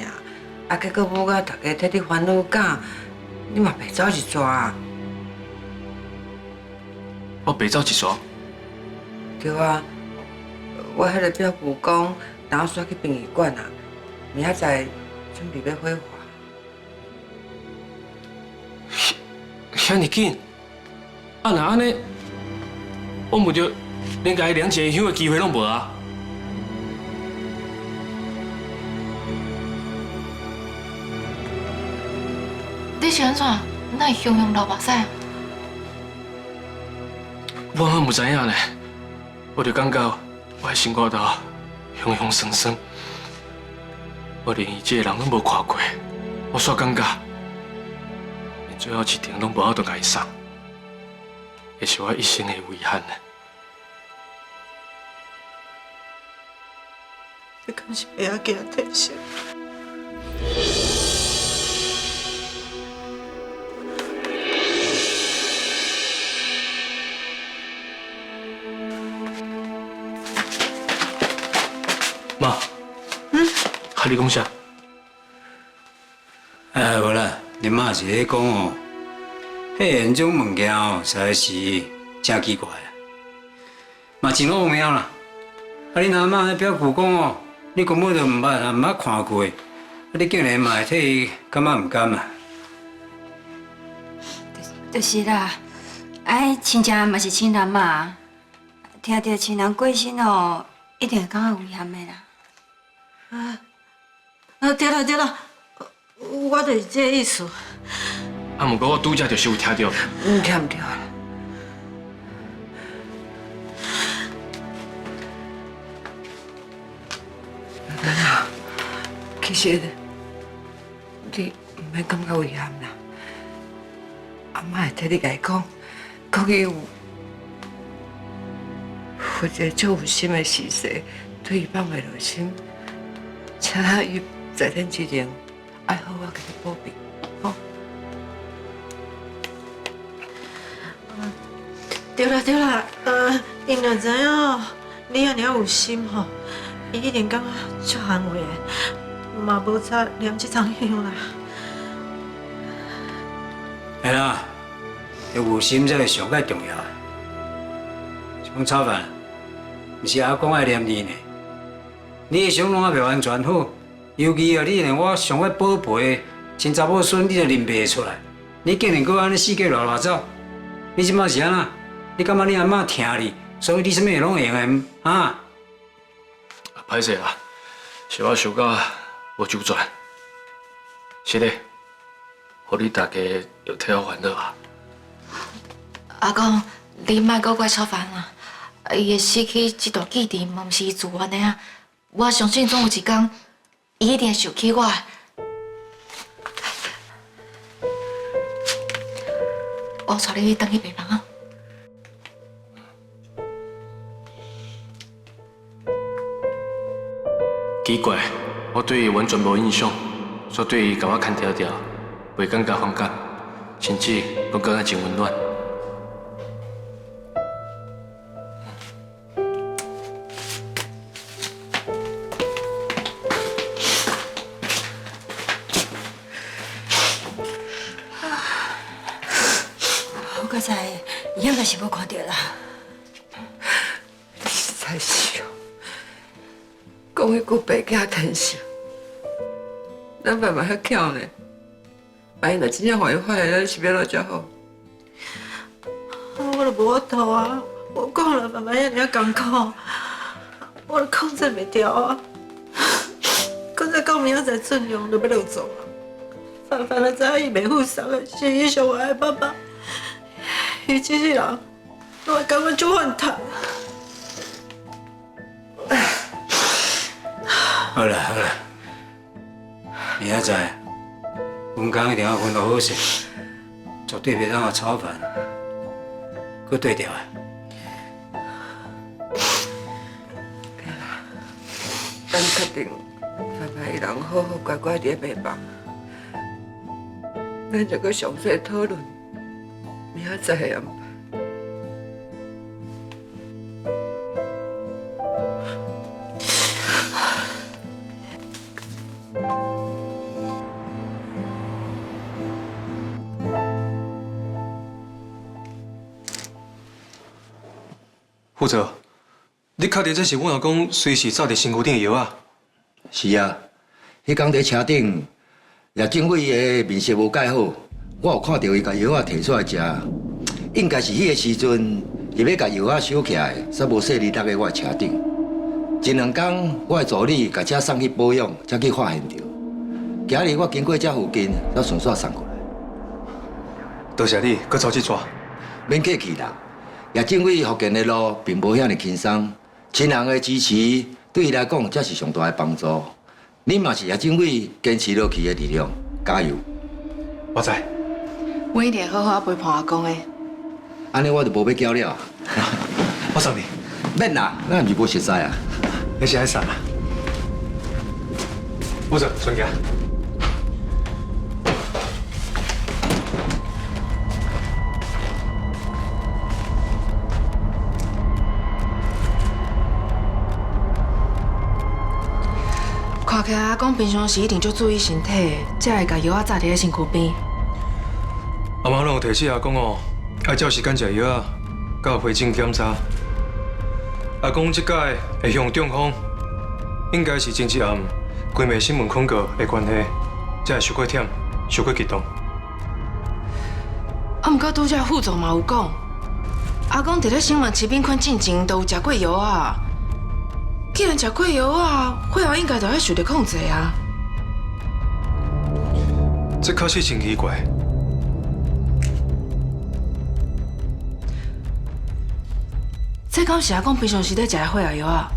啊，结果母甲大家替你烦恼假，你嘛白走一逝。我白走一逝？对啊，我迄个表舅公打算去殡仪馆啊。明仔载准备要火化，遐尼紧？啊，那安尼，我毋着连甲伊量一下香的机会拢无啊！你是安怎？哪会雄雄流目屎？我嘛毋知影呢，我就感觉我的心肝头雄雄酸酸。我连伊这个人拢无看过，我煞感觉，连最后一程拢无法度甲伊送，会是我一生的遗憾呢。你敢是袂晓惊退休？妈。你讲啥？无你妈是咧讲哦，迄种物件哦，实在是真奇怪啊，嘛真恶命啦。啊，你阿妈迄表舅讲哦，你根本就毋捌看过，啊，你竟然嘛会替伊感觉毋甘啊？就是啦，亲情嘛是亲人嘛，听到亲人过身哦，一定会感觉有遗憾的啦。对了，我就是这意思。啊，毋过我拄则就是有听到。听唔到啦。囡仔，其实你唔免感觉遗憾啦。阿妈会替你甲伊讲，讲伊有一个最有心的事实，对伊放袂落心，请伊在天之前，爱好我给你保庇，好。对了，因若知影你安尼有心吼，伊一定感觉足安慰的，嘛无差念这场香啦。系啦，有心才是上界重要的。像炒饭，毋是阿公爱念你呢，你的伤拢还袂完全好，尤其你连我上爱宝贝亲查某孙，你都认袂出来，你竟然搁安尼四界乱走，你即摆是安那？你感觉你阿妈疼你，所以你啥物会拢会用的啊？歹势啦，是我想到无周全。是嘞，互你大家有替我烦恼啊。阿公，你莫搁怪炒饭啦，伊会失去这段记忆，嘛毋是伊自愿的啊。我相信总有一天，伊一定会想起我的。我带你回去病房啊。奇怪，我对伊完全无印象，煞对伊甲我牵条条，袂感觉反感，甚至拢感觉真温暖。我刚才伊应该是无看到啦。实在是哦，讲迄句白假天性，咱爸妈遐巧呢。万一若真正还伊返来，咱是要怎才好？我就无法度啊！我讲了，慢慢遐尔艰苦，我都控制袂掉啊！刚才到明仔载阵容就要落座啊！凡凡就知影伊袂负责的，是伊上爱的爸爸。伊这个人，我会感觉足怨叹。好啦，明仔载，阮讲一定要分到好势，绝对袂当互炒饭搁对调的。咱确定，爸爸伊人好好乖乖伫病房，咱就搁详细讨论明仔载的安排。副座，你确定这是阮阿公随时罩伫身躯顶的药啊？是啊，迄天伫车顶，叶政委的面色无介好，我有看到伊甲药仔摕出来食，应该是迄个时阵，伊要甲药仔收起来，煞无说你落在我的车顶。前2天，我的助理甲车送去保养，才去发现到。今日我经过这附近，才顺续送过来。多谢你，搁走这抓。免客气啦。叶政委福建的路并无遐尼轻松，亲人的支持对伊来讲才是上大的帮助。你嘛是叶政委坚持落去的力量，加油！我知。我一定好好陪伴阿公的。安尼我就无要交了。我送你。免啦，咱毋是无熟悉啊。你是爱啥？副座，顺行。看起来阿公平常时一定足注意身体，才会甲药仔扎伫咧身躯边。阿妈拢有提醒阿公哦，要照时间食药啊，甲回诊检查。阿公这届会向中风，应该是前一暗规暝新闻广告的关系，才会受过忝，受过激动。啊，毋过拄则副总嘛有讲，阿公伫咧新闻市面困进前都有食过药啊。既然食过药啊，血压应该就要受到控制啊。这确实真奇怪。这敢是阿公平常时在食的血压药啊？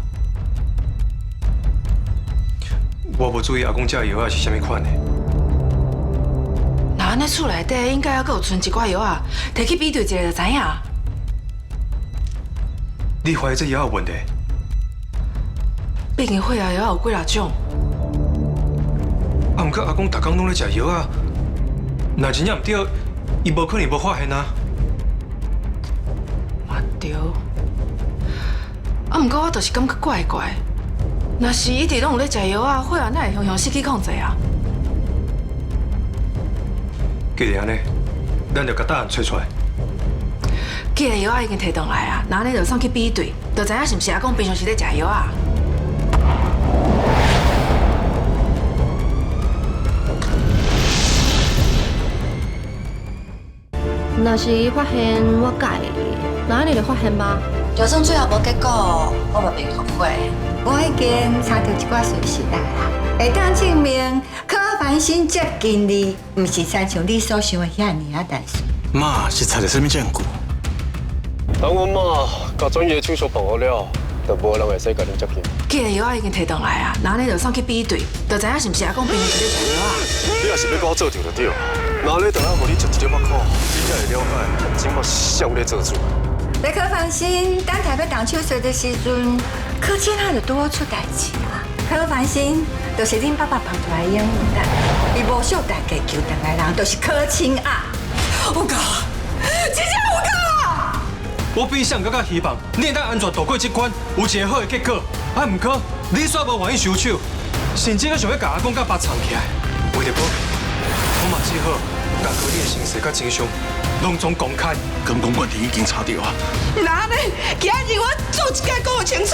我无注意阿公食的药啊是啥物款的。那安尼厝内底应该还阁有存一寡药啊，摕去比对一下就知影。你怀疑这药有问题？毕竟血压药有几啊种。啊，毋过阿公逐工拢咧食药啊，若真正毋对，伊无可能无发现啊。嘛对。啊，毋过我就是感觉怪怪。若是一直拢有咧食药啊，血压哪会常常失去控制啊？既然安尼，咱就甲答案找出来。既然药啊已经摕倒来啊，那安尼就送去比对，就知影是毋是阿公平常时咧食药啊？若是发现我改，那安尼就发现吧。就算最后无结果，我嘛袂后悔。我已经查到一寡事实啦，会当证明柯凡新接近你，毋是亲像你所想的遐尔啊代志。妈是查到什么证据？当阮妈甲专业手术办好了，就无人会使甲你接近。既然药啊已经摕倒来啊，那安尼就送去比对，就知影是毋是阿公平常时咧食药啊？你若是要甲我做对就对，那你就要互你食一粒仔苦，你才会了解，今麦是啥有咧做主。你可放心，等台北动手术的时阵，柯建浩就拄好出代志啦。可放心，就是恁爸爸放出来的演员啦，伊无受大家求等的人，就是柯清啊。有够，真正有够！我比上更加希望你会当安全度过这关，有一个好的结果。啊，毋过你煞无愿意收手，甚至还想要甲阿公甲爸藏起来。为着保险，我嘛只好甲哥你的身世甲真相拢总公开。跟公关庭已经查到啊。那呢？今日我做一件讲清楚，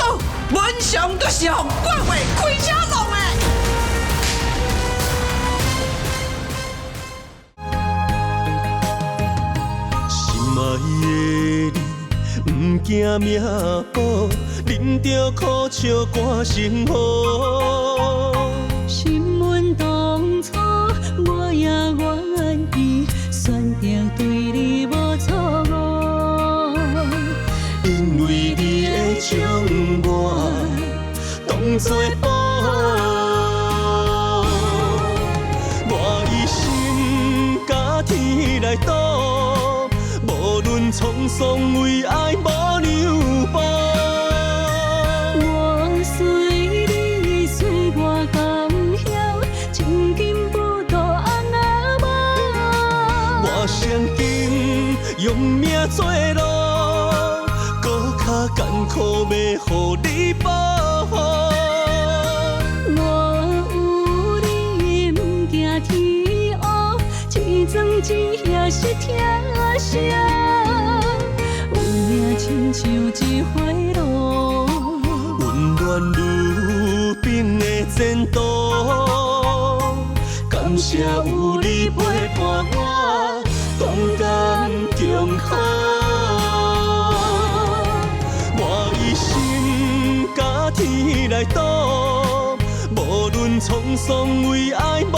文上都是互官位开车弄的。心爱的你，唔惊命保，忍着苦笑肝生活。心愿当初我也愿意选择对你无错误，因为你会将我当作宝，我一心甲天来赌，无论沧桑为爱无留步。我随你随我甘晓，千金不渡红阿妈。我上紧用命做路，搁较艰苦要互你保护。我有你不惊天黑，一庄一夜是听声，有命亲像一块路，温暖如冰的前途。感谢有你陪伴我，勇敢强好。我一心甲天来赌，无论沧桑为爱无